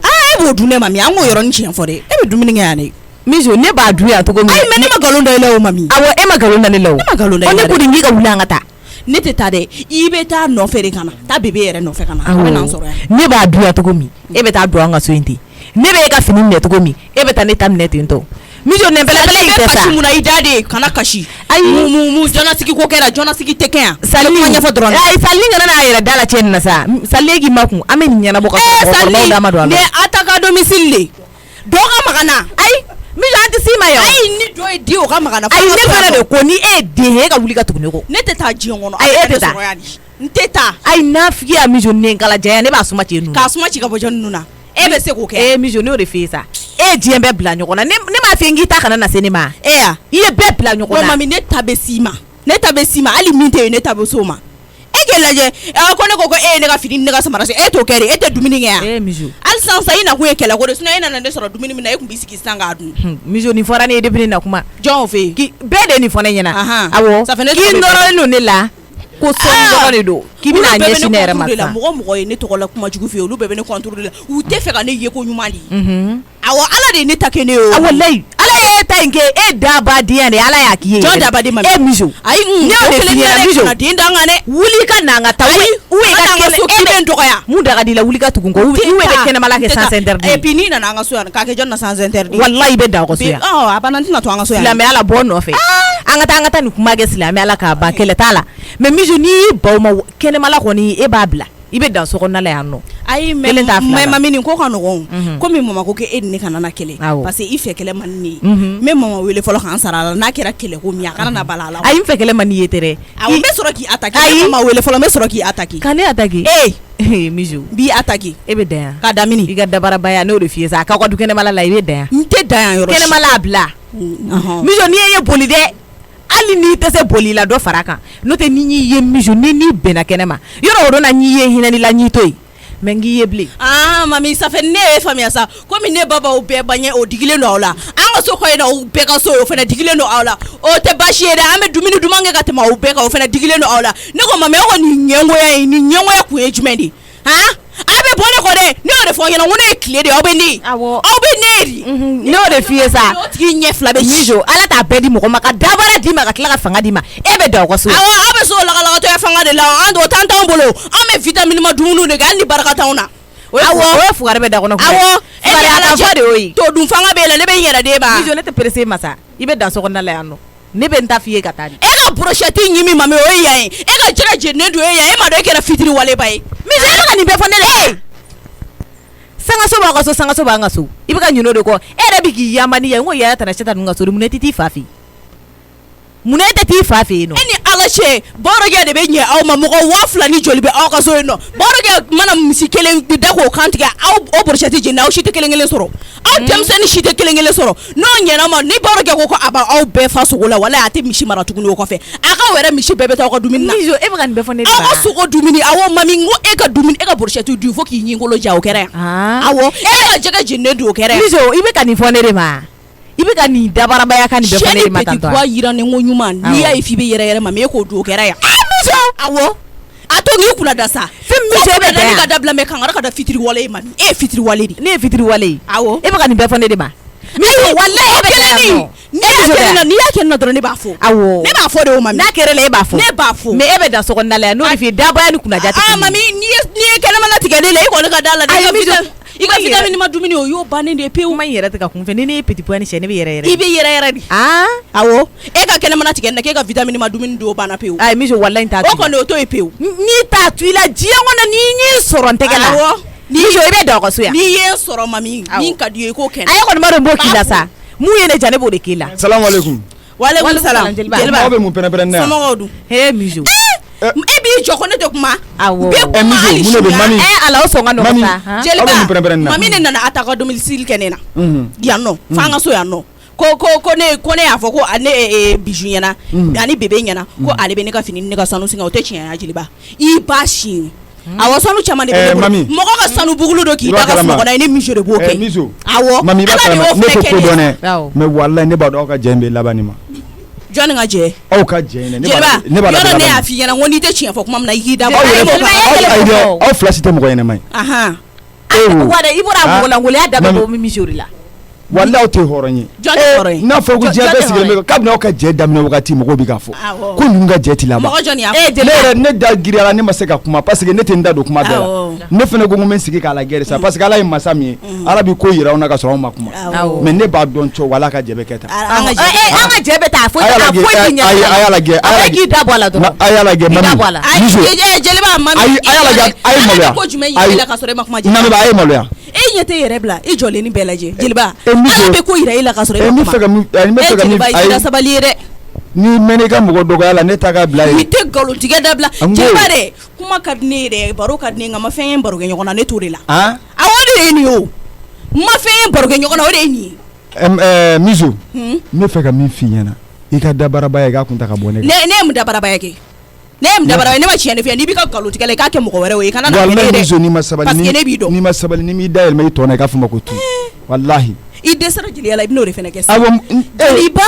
e b'o dun ne mami an k'o yɔrɔnin tiɲɛ fɔ dɛ e bɛ dumuni kɛ yan de mijo ne b'a dun yan cogo min ayi mais ne ma nkalon da i la o mami awɔ e ma nkalon da ne la o ne ma nkalon da i la ne ko de n k'i ka wuli an ka taa ne tɛ taa dɛ i bɛ taa nɔfɛ de ka na taa bebe yɛrɛ nɔfɛ ka na a bɛ na an sɔrɔ yan ne b'a dun yan cogo min e bɛ taa don an ka so in ten ne bɛ e ka fini minɛ cogo min e bɛ taa ne ta minɛ ten tɔ mijo nɛnpɛlɛpɛlɛ in tɛ sa kasi mun na i da de kana kasi ayi mu jɔnnasigi ko kɛra jɔnnasigi tɛ kɛ yan Salini ɲɛfɔ dɔrɔn ayi Salini kana n'a yɛrɛ da la cɛ nin na sa Salini k'i ma kun an bɛ nin ɲɛnabɔ ka sɔrɔ kɔrɔbaw da ma don a la ne ataka domicile le dɔ ka magana ayi mijo an tɛ s'i ma yan ayi ni dɔ ye den o ka magana ayi ne fana de ko ni e ye den ye e ka wuli ka tugu ne kɔ ne tɛ taa diɲɛ kɔnɔ ayi e tɛ taa n tɛ taa ayi n'a f'i ye mijo nin kala jaya ne b'a suma cɛ ninnu k'a suma ci ka bɔ jɔn ninnu na e bɛ se k'o kɛ mijo ne y'o de f'i ye sa e diɲɛ bɛɛ bila ɲɔgɔn na ne m'a f'i ye n k'i ta kana na se ne ma i ye bɛɛ bila ɲɔgɔn na mami ne ta bɛ s'i ma hali min tɛ yen ne ta bɛ s'o ma e k'e lajɛ ko ne ko e ye ne ka fini ni ne ka samara se e t'o kɛ de e tɛ dumuni kɛ yan mijo hali sisan sa i na kun ye kɛlɛ ko de sinon e nana ne sɔrɔ dumuni min na e kun b'i sigi sisan k'a dun mijo nin fɔra ne ye depuis ne na kuma jɔn fɛ yen bɛɛ de nin fɔ ne ɲɛna awɔ k'i nɔrɔlen don ne la ko sɔn de don k'i bɛna ɲɛsin ne yɛrɛ ma sisan mɔgɔ ye ne tɔgɔ la kuma jugu fɛ yen olu bɛɛ bɛ ne contrôler la u tɛ fɛ ka ne ye ko ɲuman de awɔ ala de ye ne ta kɛ ne ye o wallahi ala ye ta in kɛ e dabadenya de ala y'a k'i ye jɔn dabaden ma e mijo ayi ne y'o de f'i ɲɛna mijo den dan kan dɛ wuli ka na an ka taa ou i ka kɛnɛ so k'i bɛ n dɔgɔya mun daga di la wuli ka tugu n kɔ ou i bɛ kɛnɛmala kɛ sans interdit et puis n'i nana an ka so yan k'a kɛ jɔn na sans interdit wallahi i bɛ da aw ka so yan a banna n tɛna to an ka so yan silamɛya la bɔ nɔfɛ an ka taa nin kuma kɛ silamɛya la k'a ban kɛlɛ t'a la mais mijo n'i y'i baw ma kɛnɛmala kɔni e b'a bila i bɛ dan so kɔnɔna la yan nɔ ayi mais mami nin ko ka nɔgɔn komi mama ko k'e ni ne kana na kɛlɛ parce que i fɛ kɛlɛ man di ne ye n bɛ mama wele fɔlɔ k'an sara a la n'a kɛra kɛlɛ ko min a kana na bala a la ayi n fɛ kɛlɛ man di ye tɛ dɛ awɔ n bɛ sɔrɔ k'i attaquer ayi mama wele fɔlɔ n bɛ sɔrɔ k'i attaquer ka ne attaquer mijo b'i attaquer e bɛ dan yan k'a damini i ka dabarabaya n'o de f'i ye sa k'aw ka du kɛnɛmala la i bɛ dan yan n tɛ dan yan yɔrɔ si kɛnɛmala a bila mijo n'i ye boli dɛ hali n'i tɛ se boli la dɔ fara kan n'o tɛ ni y'i ye mijo n'i bɛnna kɛnɛ ma yɔrɔ o don na n'i ye hinɛni la n'i to yen mais n k'i ye bilen mami ça fait ne ye faamuya sa komi ne ba b'aw bɛɛ baɲɛ o digilen don aw la an ka so kɔ yen nɔ o bɛɛ ka so o fana digilen don aw la o tɛ baasi ye dɛ an bɛ dumuni duman kɛ ka tɛmɛ aw bɛɛ kan o fana digilen don aw la ne ko mami aw ka nin ɲɛngoya kun ye jumɛn de aw bɛ bɔ ne kɔ dɛ ne y'o de fɔ aw ɲɛna n ko ne ye tile de aw bɛ ne aw bɛ ne de ne y'o de f'i ye sa o tigi ɲɛ fila bɛ mijo ala t'a bɛɛ di mɔgɔ ma ka dabara d'i ma ka tila ka fanga d'i ma e bɛ da aw ka so awɔ aw bɛ so lakalakatɔ ye fanga de la an t'anw bolo an bɛ vitamine ma dumuniw de kɛ hali ni baraka t'anw na o ye fugari bɛ da kɔnɔ awɔ fugari a ka fɔ de y'o ye to dun fanga b'e la ne bɛ n yɛrɛ d'e ma Mijo ne tɛ pressé masa i bɛ dan sokɔnɔna la yan nɔ ne bɛ n ta f'i ye ka taa di e ka brochette ɲimi mami o ye yan ye e ka jɛgɛ jeninen don e yan e ma dɔn e kɛra fitiri waleba ye Mijo e bɛ ka nin bɛɛ fɔ ne de sangaso b'an ka so sangaso b'an ka so i bɛ ka ɲinɛ o de kɔ e yɛrɛ bɛ k'i yaamba ni yan n ko yaya tana seta ninnu ka so de mun e tɛ t'i fa fɛ yen mun e tɛ t'i fa fɛ yen nɔ e ni ala cɛ baarokɛ de bɛ ɲɛ aw ma mɔgɔ 2000 ni joli bɛ aw ka so yen nɔ baarokɛ mana misi kelen da k'o kan tigɛ aw o brochette jenina aw si tɛ kelen kelen sɔrɔ aw denmisɛnnin si tɛ kelen kelen sɔrɔ n'o ɲɛna ma ni baarokɛ ko a b'aw bɛɛ fa sogo la wala a tɛ misi mara tuguni o kɔfɛ a ka yɛrɛ misi bɛɛ bɛ taa aw ka dumuni na Mijo e bɛ ka nin bɛɛ fɔ ne de aw ka sogo dumuni awɔ mami n ko e ka dumuni e ka brochette dun fo k'i ɲinkolo ja o kɛra yan awɔ e ka jɛgɛ jeninen dun o kɛra yan Mijo i bɛ ka nin fɔ ne de ma i bɛ ka nin dabarabaya ka nin bɛɛ fɔ ne de ma tantɔ wa yira ni ko ɲuman n'i y'a ye f'i bɛ yɛrɛ ma mais e k'o dun o kɛra yan Mijo awɔ a to k'i kunna da sa fɛn min Mijo e bɛ da yan ka dabila mɛ kankara ka da fitiri wale ye mami e ye fitiri wale de ne ye fitiri wale ye awɔ e bɛ ka nin bɛɛ fɔ ne de ma Mijo wallahi e bɛ kɛ yan nɔ n'i y'a kɛ na dɔrɔn ne b'a fɔ awɔ ne b'a fɔ de o mami n'a kɛra la e b'a fɔ ne b'a fɔ mais e bɛ da sokɔnɔna la yan n'o de f'i ye dabaya ni kunnaja tɛ kelen ye mami n'i ye kɛnɛmana tigɛ ne la i kɔni ka da la dɛ i ka vitamine ma dumuni o y'o bannen de ye pewu kuma in yɛrɛ tɛ ka kun fɛ ni ne ye petit pois ni sɛ ne bɛ yɛrɛ yɛrɛ i bɛ yɛrɛ yɛrɛ de awɔ e ka kɛnɛmana tigɛ na k'e ka vitamine ma dumuni don o banna pewu ayi Mijo wallahi n t'a o kɔni o to ye pewu n'i t'a to i la diɲɛ kɔnɔ n'i ɲɛ sɔrɔ n tɛgɛ la awɔ Mijo i bɛ da ɔkɔso yan n'i ye sɔrɔ mami min ka di ye i k'o kɛ a ye kɔni b'a dɔn n b'o k'i la sa mun ye ne ja ne b'o de k'i la salamu alaikum walekum salam jeliba aw bɛ mun pɛrɛn-pɛrɛn ne yan somɔgɔw dun he Mijo e b'i jɔ ko ne tɛ kuma awɔ Mijo mun de bɛ mami ala o sɔn ka nɔgɔ sa jeliba mami ne nana a ta ka domicile kɛ ne na yan nɔ f'an ka so yan nɔ ko ne y'a fɔ ko ne biju ɲɛna ani bebe ɲɛna ko ale bɛ ne ka fini ni ne ka sanu singa o tɛ tiɲɛ ya jeliba i b'a siyɛn awɔ sanu caman de bɛ ne bolo mɔgɔ ka sanu bugulu dɔ k'i da ka sunɔgɔ na i ni Mijo de b'o kɛ awɔ mami i b'a kalama ne ko ko dɔn dɛ mais wallahi ne b'a dɔn aw ka jɛ in bɛ laban nin ma jɔnni ka jɛ aw ka jɛ in dɛ jeliba yɔrɔ ne y'a f'i ɲɛna ko n'i tɛ tiɲɛ fɔ kuma min na i k'i da bɔ aw fila si tɛ mɔgɔ ɲɛnama ye wa dɛ i bɔra a mɔgɔlangoloya da bɛ bɔ Mijo de la wallahi aw tɛ hɔrɔn ye n'a fɔ ko diɲɛ bɛɛ sigilen bɛ kabini aw ka jɛ daminɛ wagati mɔgɔw bɛ k'a fɔ ko ninnu ka jɛ ti laban ne da giriyara ne ma se ka kuma parce que ne tɛ n da don kuma bɛɛ la ne fana ko n bɛ n sigi k'a lajɛ sa parce que Ala ye masa min ye Ala bɛ ko yira aw na ka sɔrɔ aw ma kuma mais ne b'a dɔn cɔ wala ka jɛ bɛ kɛ tan an ka jɛ bɛ taa foyi tɛ ɲɛ a y'a lajɛ a k'i da bɔ a la dɔrɔn a y'a lajɛ mami jeliba mami a y'a lajɛ a ye maloya ko jumɛn yira la ka sɔrɔ e ma kuma jeliba a ye maloya e ɲɛ tɛ yɛrɛ bila i jɔlen ni bɛɛ lajɛ jeliba Ala bɛ ko yira i la ka sɔrɔ e ma kuma jeliba i da sabali ye dɛ ni mɛnɛ i ka mɔgɔ dɔgɔya la ne ta ka bila ye i tɛ nkalontigɛ dabila jeliba dɛ kuma ka di ne yɛrɛ baro ka di ne nka ma fɛn ye baro kɛ ɲɔgɔn na ne t'o de la awɔ o de ye nin ye o ma fɛn ye baro kɛ ɲɔgɔn na o de ye nin ye Mijo ne fɛ ka min f'i ɲɛna i ka dabarabaya i k'a kun ta ka bɔ ne kan ne ye mun dabarabaya kɛ ne ye mun dabarabaya ne ma tiɲɛ ne fɛ n'i b'i ka nkalontigɛ la i k'a kɛ mɔgɔ wɛrɛ ye i kana na kɛ ne ye dɛ Mijo n'i ma sabali parce que ne b'i dɔn n'i ma sabali ni m'i da yɛlɛma i tɔ na i k'a fɔ ma ko tu wallahi i dɛsɛra jeliya la i bɛn'o de fana kɛ sisan awɔ jeliba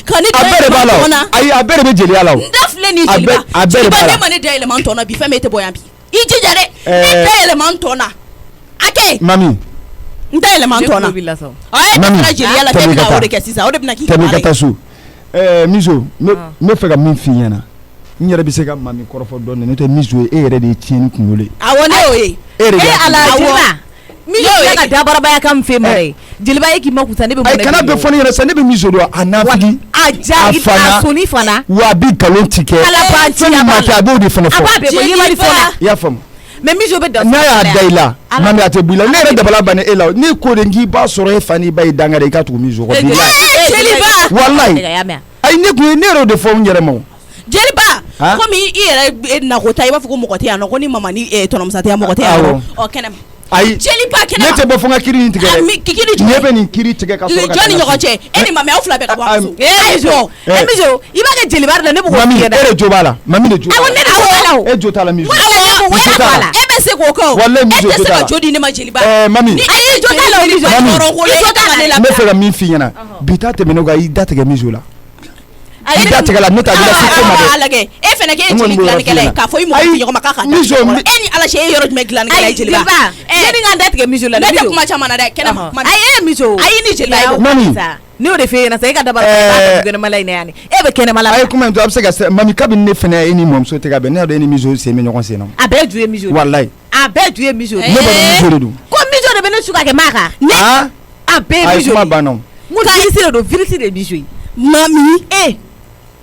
ka ne a bɛɛ de b'a la ayi a bɛɛ de bɛ jeliya la o n da filɛ nin jeliba ne ma ne da yɛlɛma n tɔ na bi fɛn min e tɛ bɔ yan bi i jija dɛ ne da yɛlɛma n tɔ na a kɛ mami n da yɛlɛma n tɔ na ɔ e dɛsɛra jeliya la k'e bɛna o de kɛ sisan o de bɛna k'i ka baara ye tɛmɛ i ka taa so Mijo n bɛ fɛ ka min f'i ɲɛna n yɛrɛ bɛ se ka mami kɔrɔfɔ dɔɔnin n'o tɛ Mijo ye e yɛrɛ de ye tiɲɛni kunkolo ye awɔ ne y'o ye e yɛrɛ de y'a jeliba Mijo ye ka dabarabaya kan min fɛ mɔrɛ jeliba e k'i ma kusa ne bɛ mun kana bɛ fɔ ne yɛrɛ sa ne bɛ Mijo dɔn a nafili a ja a soni fana wa a bɛ nkalon ti kɛ fɛn min ma kɛ a b'o de fana fɔ a b'a bɛɛ bɔ yemali fɔ la i y'a faamu mais Mijo bɛ da n'a y'a da i la mami a tɛ bɔ i la ne yɛrɛ dabala banna e la ni ko de k'i b'a sɔrɔ e fa n'i ba ye dangare i ka tugu Mijo kɔ jeliba wallahi ayi ne kun ye ne yɛrɛ de fɔ n yɛrɛ ma jeliba komi i yɛrɛ nakota i b'a fɔ ko mɔgɔ tɛ yan nɔ ko ni mama ni tɔnɔmusa tɛ yan mɔgɔ tɛ yan nɔ ɔ kɛnɛma ayi jeliba kɛnɛma ne tɛ bɔ fɔ n ka kiri in tigɛ dɛ kiri jumɛn ne bɛ nin kiri tigɛ ka sɔrɔ ka jɔn ni ɲɔgɔn cɛ e ni mami aw fila bɛɛ ka bɔ a so Mijo i b'a kɛ jeliba de la ne b'o mami e de jo b'a la mami de jo awɔ ne de jo b'a la e jo t'a la Mijo e bɛ se k'o kɛ o wallahi e Mijo tɛ se ka jo di ne ma jeliba mami ni ayi jo t'a la o Mijo n bɛ fɛ ka min f'i ɲɛna bi ta tɛmɛnen kan i da tigɛ Mijo la i da tigɛ la ne t'a bila se ko ma dɛ alage e fɛnɛ k'e jeli dilannikɛla ye k'a fɔ i mɔgɔ tɛ ɲɔgɔn ma k'a ka Mijo e ni ala cɛ e yɔrɔ jumɛn dilannikɛla ye jeliba yani n ka da tigɛ Mijo la ne tɛ kuma caman na dɛ kɛnɛma ayi Mijo ayi ni jeliba ye mami ne y'o de f'e ɲɛna sa e ka dabara kɛnɛma la in yan e bɛ kɛnɛma la a ye kuma in to a bɛ se ka mami kabini ne fɛnɛ e ni mɔmuso tɛ ka bɛn ne y'a dɔn e ni Mijo sen bɛ ɲɔgɔn sen na a bɛɛ ju ye Mijo wallahi a bɛɛ tun ye miso ne b'a dɔn miso de don ko miso de bɛ ne su ka kɛ maa kan ne a bɛɛ ayi miso kuma banna virisi de don virisi de ye miso ye mami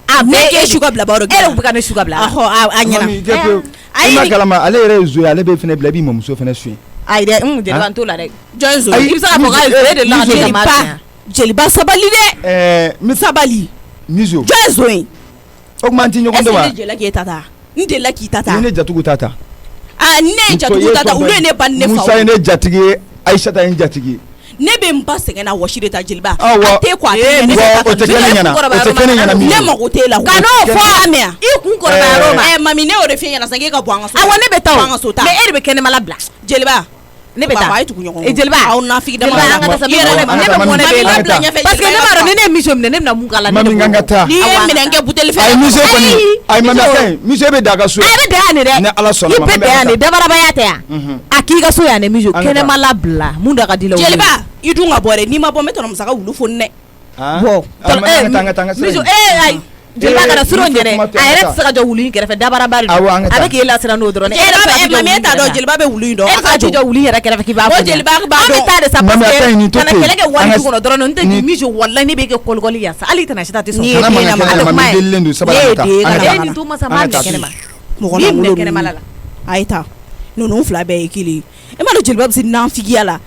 a ne bɛɛ ke su ka bila baro e de bɛ ka ne su ka bila a ɲɛna i ma kalama ale yɛrɛ ye zo ye ale bɛ fɛnɛ bila i b'i mamuso fɛnɛ su ayi dɛ jeliba n t'o la dɛ jɔn zo i bɛ se ka fɔ k'a de la jeliba sabali dɛ sabali miso jɔn zo ye o kuma an ti ɲɔgɔn dɔn wa ne delila k'e ta ta n delila k'i ta ta ni ne jatigiw ta ta ne ye jatigiw ta ta olu ye ne ba ni ne fa Musa ye ne jatigi ye Aïssata ye n jatigi ye ne bɛ n ba sɛgɛnna wɔsi de ta jeliba awɔ a tɛ quoi o tɛ kɛ ne ɲɛna o tɛ kɛ ne ɲɛna min ne mago t'e la ka n'o fɔ mɛn i kun kɔrɔbayara o ma mami ne y'o de f'i ɲɛna sisan k'e ka bɔ an ka so awɔ ne bɛ taa o an ka so ta mais e de bɛ kɛnɛma labila jeliba ne bɛ taa a ye tugu ɲɔgɔn jeliba aw nafigi dama jeliba an ka taa sa ne bɛ mɔnɛ bɛ yen parce que ne b'a dɔn ni ne ye miso minɛ ne bɛna mun k'a la mami n ka taa n'i ye minɛn kɛ buteli fɛ ayi miso kɔni ayi mami a ka ɲi miso bɛ da a ka so a bɛ da yan de dɛ ni Ala sɔnna ma i bɛ da yan de dabarabaya tɛ yan a k'i ka so yan dɛ miso kɛnɛma labila mun da ka di la jeliba i dun ka bɔ dɛ n'i ma bɔ n bɛ tɔnɔ musaka wulu fo dɛ bɔn miso ayi jeliba kana surun yɛrɛ a yɛrɛ tɛ se ka jɔ wulu in kɛrɛfɛ dabaraba de don a bɛ k'e lasira n'o dɔrɔn mami e t'a dɔn jeliba bɛ wulu in dɔn e ka jɔ wulu in yɛrɛ kɛrɛfɛ k'i b'a fɔ jeliba b'a dɔn an bɛ taa de sa parce Mami, a ka ɲi que nin to kana ten. kɛlɛ kɛ wari An ka du kɔnɔ dɔrɔn n tɛ di miso walayi ne bɛ kɛ kɔlikɔli yan sa hali tɛna si ta tɛ sɔn Ni ye kana den mankan lamara, kɛ ale mami kuma ye. delilen don sabali Ne an ye ka taa den an ka lamara. taa e nin to masa An maa ka minɛ taa. kɛnɛ ma mɔgɔ min minɛ lankolon kɛnɛma la a ye ta ninnu fila bɛɛ ye kelen e ma dɔn jeliba bɛ se nanfigiya la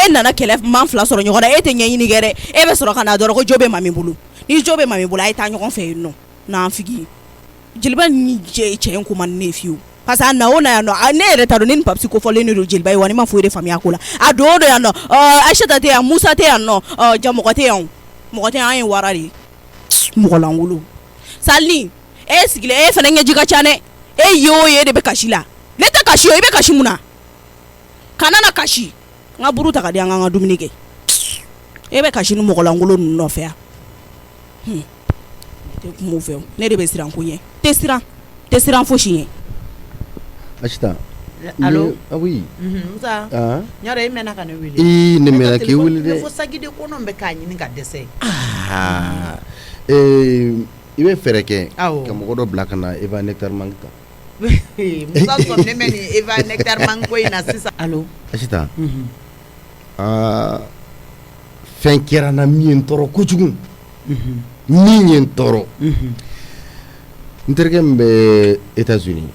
e nana kɛlɛ man fila sɔrɔ ɲɔgɔn na e tɛ ɲɛɲini kɛ dɛ e bɛ sɔrɔ ka na dɔrɔn ko jo bɛ mami bolo ni jo bɛ mami bolo a ye taa ɲɔgɔn fɛ yen nɔ nanfigi jeliba ni cɛ in ko man ne fiyewu parce que a na o na yan nɔ ne yɛrɛ ta dɔn ne ni papisi ko fɔlen de don jeliba ye wa ne ma foyi de faamuya ko la a don o don yan nɔ Aïssata tɛ yan Musa tɛ yan nɔ mɔgɔ tɛ yan mɔgɔ tɛ yan an ye wara de ye mɔgɔ lankolon Salini e sigilen e fana ɲɛji ka ca dɛ e ye o ye de bɛ kasi la ne tɛ kasi o i bɛ kasi mun na kana na kasi n ka buru ta ka di an ka dumuni kɛ e bɛ kasi ni mɔgɔ lankolon ninnu nɔfɛ yan tɛ kuma o fɛ ne de bɛ siran ko ɲɛ tɛ siran fosi ɲɛ Aïssata Allô? Ah oui. Musa ɲɔrɔ e mɛnna ka ne wele I ne mɛnna k'i wele dɛ. ne fo sagi de kɔnɔ bɛ k'a ɲini ka dɛsɛ I bɛ fɛɛrɛ kɛ Awɔ. ka mɔgɔ dɔ bila ka na Eva Nectar Mangue ta. Musa sɔn ne bɛ nin Eva Nectar Mangue ko in na sisan allo Aïssata fɛn kɛra n na min ye n tɔɔrɔ kojugu min ye n tɔɔrɔ n terikɛ min bɛ États-Unis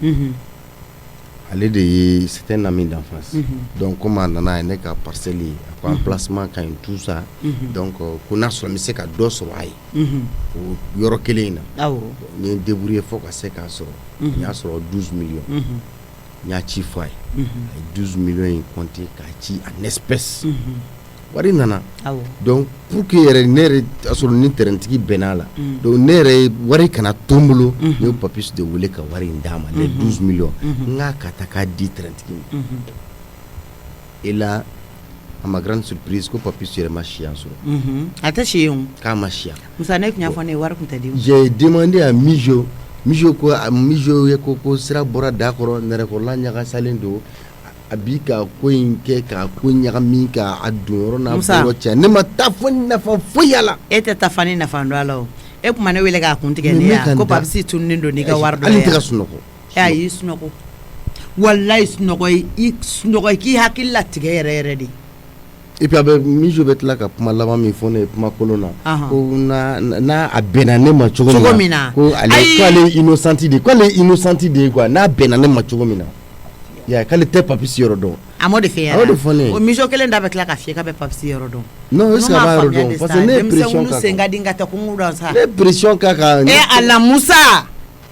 ale de ye c'était un ami d'enfance donc comme a nana ye ne ka parcelle ye a ko emplacement ka ɲi tout ça donc ko n'a sɔrɔ n bɛ se ka dɔ sɔrɔ a ye o yɔrɔ kelen in na awɔ n ye n débrouillé fo ka se k'a sɔrɔ n y'a sɔrɔ 12 millions n y'a ci fɔ a ye a ye 12 millions in compté k'a ci en espèce wari nana awɔ donc pour que yɛrɛ ne yɛrɛ a sɔrɔ ni terraintigi bɛnn'a la donc ne yɛrɛ wari kana to n bolo n ye papis de wele ka wari in d'a ma les 12 millions n k'a ka taa k'a di terraintigi ma et là à ma grande surprise ko papis yɛrɛ ma siya sɔrɔ a tɛ si yen o k'a ma siya Musa ne tun y'a fɔ ne ye wari tun tɛ di j'ai demandé à Mijo ko Mijo ye ko sira bɔra da kɔrɔ nɛrɛkɔrɔla ɲagasalen don a bi ka ko in kɛ ka ko ɲagami ka a don yɔrɔ n'a Musa. bɔyɔrɔ cɛ ne ma taa fo nafa foyi a la e tɛ taa fani nafa dɔn a la o e kuma ne wele k'a kun tigɛ Mais ne me ya kan ko da. papisi tununnen don n'i ka wari dɔ hali ye tɛ ka yan. sunɔgɔ a y'i sunɔgɔ walayi sunɔgɔ i k'i hakili latigɛ yɛrɛ yɛrɛ de et puis a bɛ Mijo bɛ tila ka kuma laban min fɔ ne ye kuma kolon na Ahan. ko n'a a bɛnna ne ma cogo Cogo min min na na. ko ale Ayi. k'ale ye innocent de k'ale ye innocent de ye quoi n'a bɛnna ne ma cogo min na ya k'ale tɛ papisi yɔrɔ dɔn a m'o de fɛ A y'o de fɔ ne ye. o miso kelen da bɛ tila ka fiyɛ k'a bɛ papisi yɔrɔ dɔn non est ce que a b'a yɔrɔ dɔn parce que ne ye pression denmisɛnninw k'a sen ka kan di ka tɛ kungo dɔn sa ne ye pression k'a kan ala Musa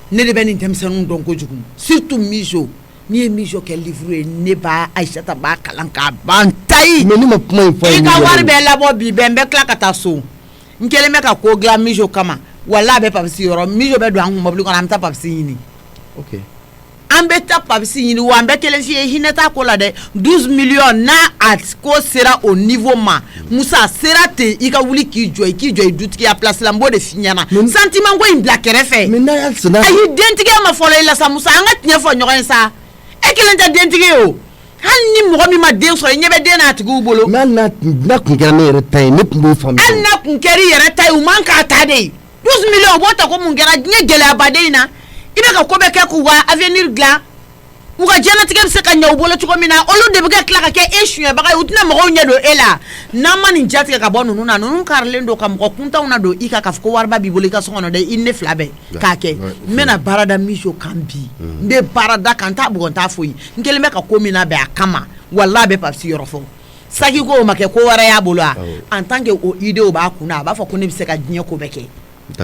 ne de bɛ nin denmisɛnninw dɔn kojugu surtout miso n'i ye miso kɛ livre ye ne b'a Aïssata b'a kalan k'a ban tayi mais ne ma kuma in fɔ a ye i ka Mijo wari bolo. bɛɛ labɔ bi bɛn n bɛ tila ka taa so n kelen bɛ ka ko dilan miso kama wala a bɛ papisi yɔrɔ miso bɛ don an kun mobili kɔnɔ an bɛ taa papisi ɲini ok an bɛ taa papisi ɲini wa an bɛ kelen f'i ye hinɛ t'a ko la dɛ 12 millions n'a a ko sera o niveau ma Musa sera ten i ka wuli k'i jɔ i dutigiya place la n b'o de f'i ɲɛna sentiment ko in bila kɛrɛfɛ mais n'a y'a sɛnɛ ayi dentigiya ma fɔlɔ i la sa Musa an ka tiɲɛ fɔ ɲɔgɔn ye sa e kelen tɛ dentigi ye o hali ni mɔgɔ min ma den sɔrɔ i ɲɛ bɛ den n'a tigiw bolo mais n'a kun kɛra ne yɛrɛ ta ye ne tun b'o faamuya hali n'a kun kɛra i yɛrɛ ta ye u man k'a ta de 12 millions u b'o ta ko mun kɛra diɲɛ gɛlɛyabaden in na i bɛ ka ko bɛɛ kɛ k'u ka avenir dilan u ka jɛnatigɛ bɛ se ka ɲɛ u bolo cogo min na olu de bɛ ka tila ka kɛ e suɲɛbaga ye u tɛna mɔgɔw ɲɛ don e la n'an ma nin jatigɛ ka bɔ ninnu na ninnu karilen don ka mɔgɔ kuntanw na don i ka fɔ ko wariba b'i bolo i ka so kɔnɔ dɛ i ne fila bɛɛ k'a kɛ n bɛna baarada miso kan bi n bɛ baarada kan n t'a bugɔ n t'a foyi n kelen bɛ ka ko min na bɛn a kama walahi a bɛ Papisi yɔrɔ fɔ saki ko o ma kɛ ko wɛrɛ y'a bolo en tant que o idée b'a kunna a b'a fɔ ko ne bɛ se ka diɲɛ ko bɛɛ kɛ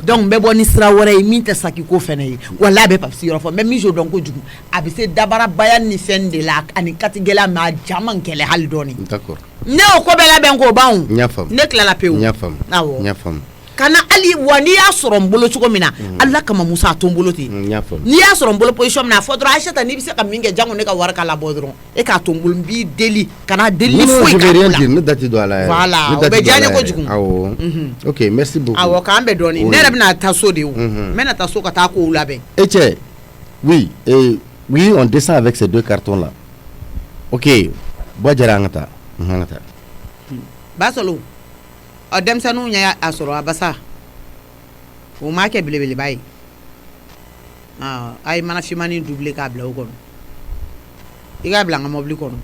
donc n bɛ bɔ ni sira wɛrɛ ye min tɛ saki ko fɛnɛ ye walahi a bɛ Papisi yɔrɔ fɔ n bɛ miso dɔn kojugu a bɛ se dabarabaya ni fɛn de la ani katigɛla mais a ja man kɛlɛ hali dɔɔni ne o ko bɛɛ labɛn k'o ban ne tilala pewu awɔ kana ali wa n'i y'a sɔrɔ n bolo cogo min na Ala kama Musa a to n bolo ten n'i y'a sɔrɔ n bolo position min na a fɔ dɔrɔn Aïssata n'i bɛ se ka min kɛ jango ne ka wari k'a labɔ dɔrɔn e k'a to n bolo n b'i deli kana deli ni foyi k'a la ne dati don a la voilà o bɛ diya n ye kojugu awɔ ok merci beaucoup awɔ k'an bɛn dɔɔni ne yɛrɛ bɛna taa so de o n bɛna taa so ka taa kow labɛn e cɛ oui on descend avec ces 2 cartons là ok bɔ jɛra an ka taa Basolo denmisɛnninw ɲɛ a sɔrɔ a basa o ma kɛ belebeleba ye a ye mana finmani doublé k'a bila o kɔnɔ i k'a bila n ka mɔbili kɔnɔ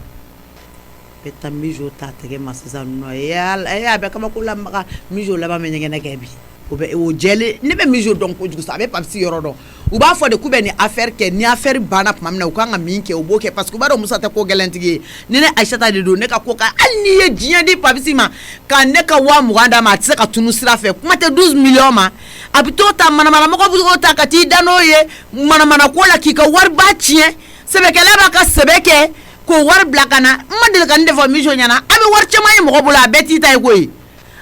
bɛ taa mijo ta tɛgɛ ma sisan nɔ a bɛ kabako lamaga mijo laban bɛ ɲɛgɛnɛ kɛ bi o jɛlen ne bɛ mijo dɔn kojugu sa a bɛ Papisi yɔrɔ dɔn u b'a fɔ de k'u bɛ ni affaire kɛ ni affaire banna tuma min na u kan ka min kɛ u b'o kɛ parce que u b'a dɔn Musa tɛ ko gɛlɛntigi ye ni ne Aïssata de don ne ka ko ka hali n'i ye diɲɛ di Papisi ma ka ne ka 20,000 d'a ma a tɛ se ka tunu sira fɛ kuma tɛ 12 millions ma a bɛ t'o ta manamanamɔgɔ bɛ t'o ta ka t'i da n'o ye manamana ko la k'i ka wariba tiɲɛ sɛbɛkɛla b'a ka sɛbɛ kɛ k'o wari bila ka na n ma deli ka nin de fɔ mijo ɲɛna a bɛ wari caman ye mɔgɔ bolo a bɛɛ t'i ta ye koyi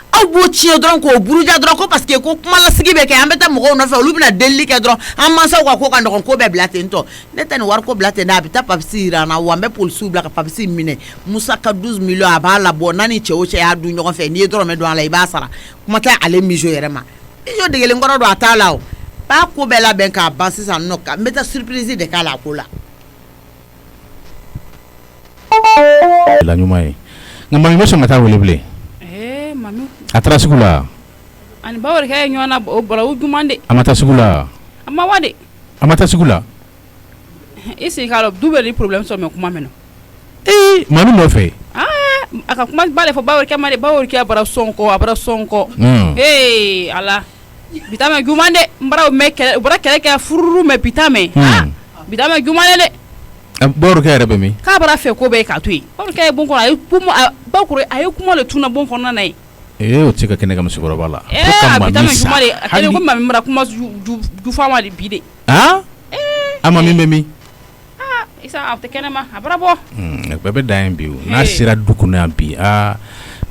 aw b'o tiɲɛ dɔrɔn k'o buruja dɔrɔn ko parce que ko kumalasigi bɛ kɛ an bɛ taa mɔgɔw nɔfɛ olu bɛna delili kɛ dɔrɔn an mansaw ka ko ka nɔgɔn ko bɛɛ bila ten tɔ ne tɛ nin wari ko bila ten dɛ a bɛ taa Papisi jira an na wa n bɛ polisiw bila ka Papisi minɛ Musa ka 12 millions a b'a labɔ n'a ni cɛ o cɛ y'a dun ɲɔgɔn fɛ n'i ye dɔrɔmɛ don a la i b'a sara kuma tɛ ale mijo yɛrɛ ma mijo degelen kɔrɔ don a t'a la o b'a ko bɛɛ labɛn k'a ban sisan nɔ n bɛ taa surprise de k'a la a ko la la ɲuman ye nka mami bɛ sɔn ka taa wele bilen mami a taara sugu la ani Baworikɛ ye ɲɔgɔn na o bɔra o juman de a ma taa sugu la a ma wa de a ma taa sugu la i sigi k'a dɔn du bɛ ni problème sɔrɔ mɛ kuma mɛn mami nɔfɛ a ka kuma b'ale fɔ Baworikɛ ma de Baworikɛ bara sɔn kɔ Ala bi taa mɛn juman de n bara u bara kɛlɛ kɛ fururu mɛ bi taa mɛn bi taa mɛn juman de dɛ Baworikɛ yɛrɛ bɛ min k'a bara fɛ ko bɛɛ k'a to yen Baworikɛ ye bon kɔnɔ a ye kuma de tuna bon kɔnɔna na ye o tɛ se ka kɛnɛ ka musokɔrɔba la bi taa mɛn juman de a kɛlen ko mami mara kuma jufa de bi de a mami bɛ min isa a tɛ kɛnɛ ma a bara bɔ bɛɛ bɛ dan yen bi n'a sera du kɔnɔ yan bi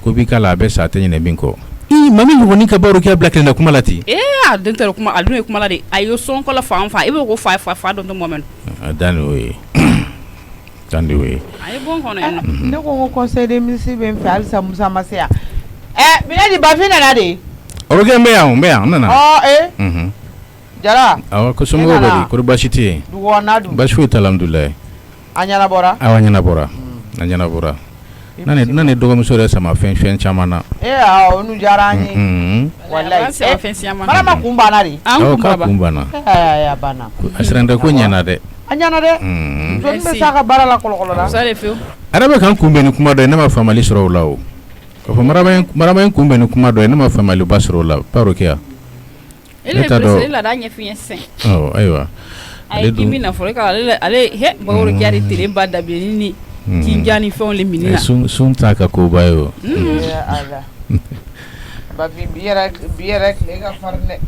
ko b'i k'a la a bɛ sa a tɛ ɲinɛ min kɔ mami ɲɔgɔnni ka Baworikɛ bila kelen na kuma la ten a den tɛ kuma a dun ye kuma la de a ye sɔnkɔla fan i bɛ ko fa dɔn tɛ mɔmɛ dan o ye tan de o ye a ye bon kɔnɔ yan ne ko conseil des ministres bɛ n fɛ halisa Musa ma se yan minɛ di Bafin nana de Baworikɛ n bɛ yan n nana Jara awɔ ko somɔgɔw bɛ di kɔri baasi tɛ yen dugu kɔnɔna dun baasi foyi tɛ alhamdulilayi a ɲɛnabɔra awɔ a ɲɛnabɔra na ne dɔgɔmuso yɛrɛ sama fɛn caman na o nu diyara an ye walayi Marama kun banna de k'a kun banna a banna a siranta ko ɲɛna dɛ a ɲɛna dɛ jɔn bɛ s'a ka baara la kɔlɔkɔlɔ la ara bɛ kan kunbɛn ni kuma dɔ ye ne ma faamali sɔrɔ o la o k'a fɔ Marama in kunbɛn ni kuma dɔ ye ne ma faamaliba sɔrɔ o la Baworikɛ ne t'a dɔn la ɲɛ fiɲɛ sisan ayiwa a ye kimi na fɔlɔ ale Baworikɛ de telen ba dabileni ni kinja ni fɛnw le minɛ na sun t'a ka koba ye o Bafin bi yɛrɛ tile ka farin dɛ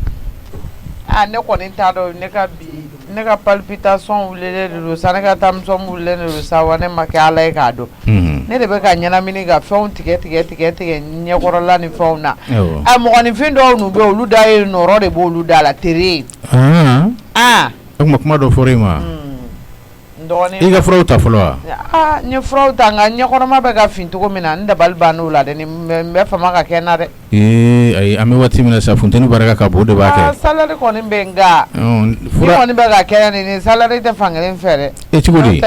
ne kɔni t'a dɔn ne ka palpitation wulilen de don sa ne ka tension wulilen de don sa wa ne ma kɛ Ala ye k'a dɔn ne de bɛ ka ɲɛnamini ka fɛnw tigɛ ɲɛkɔrɔla ni fɛnw na mɔgɔninfin dɔw nu bɛ olu da ye nɔrɔ de b'olu da la tere o kuma dɔ fɔra i ma i ka furaw ta fɔlɔ wa n ye furaw ta nka ɲɛkɔrɔma bɛ ka fin cogo min na n dabali bann'o la dɛ n bɛ fama ka kɛ n na dɛ ayi an bɛ waati min na sa funteni barika ka bon o de b'a kɛ salari kɔni bɛ n nka ni kɔni bɛ ka kɛ nin salari tɛ fankelen fɛ dɛ cogo di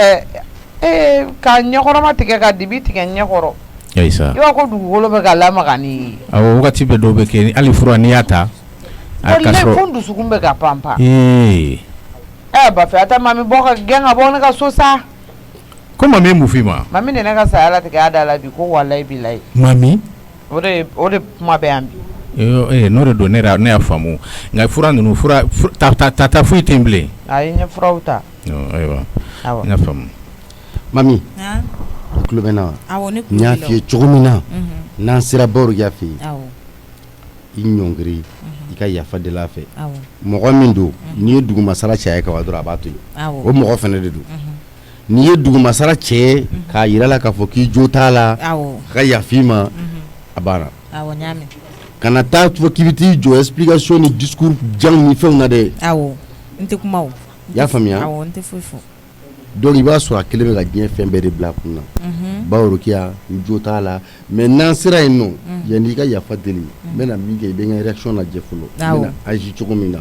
ka ɲɛkɔrɔma tigɛ ka dibi tigɛ ɲɛkɔrɔ ayi sa i b'a ko dugukolo bɛ ka lamaga ni ye awɔ wagati bɛ dɔw bɛ kɛ hali fura n'i y'a ta a ka sɔrɔ fo n dusukun bɛ ka panpan Bafin a tɛ mami bɔ ka gɛn ka bɔ ne ka so sa ko mami mu fi ma mami ne ka saya la tigɛ a da la bi ko wallahi bilahi mami o de kuma bɛ yan bi n'o de don ne y'a faamu nka fura ninnu ta foyi tɛ n bilen a ye ɲɛ furaw ta ayiwa n y'a faamu mami tulo bɛ na wa n y'a f'i ye cogo min na n'an sera Baworokɛ fɛ yen i ɲɔngiri i ka yafa deli a fɛ mɔgɔ min don n'i ye dugumasara caya kan wa dɔrɔn a b'a to yen o mɔgɔ fana de don n'i ye dugumasara cɛ k'a yira la k'a fɔ k'i jo t'a la ka yafa ma a banna kana taa fɔ k'i bɛ t'i jɔ explication ni discours jan ni fɛnw na dɛ n tɛ kuma o i y'a faamuya n tɛ foyi fɔ donc i b'a sɔrɔ a kelen bɛ ka diɲɛ fɛn bɛɛ de bila a kun na Baworokɛ n jo t'a la mais n'an sera yen nɔ yanni i ka yafa deli n bɛna min kɛ i bɛ n ka réaction lajɛ fɔlɔ n bɛna agir cogo min na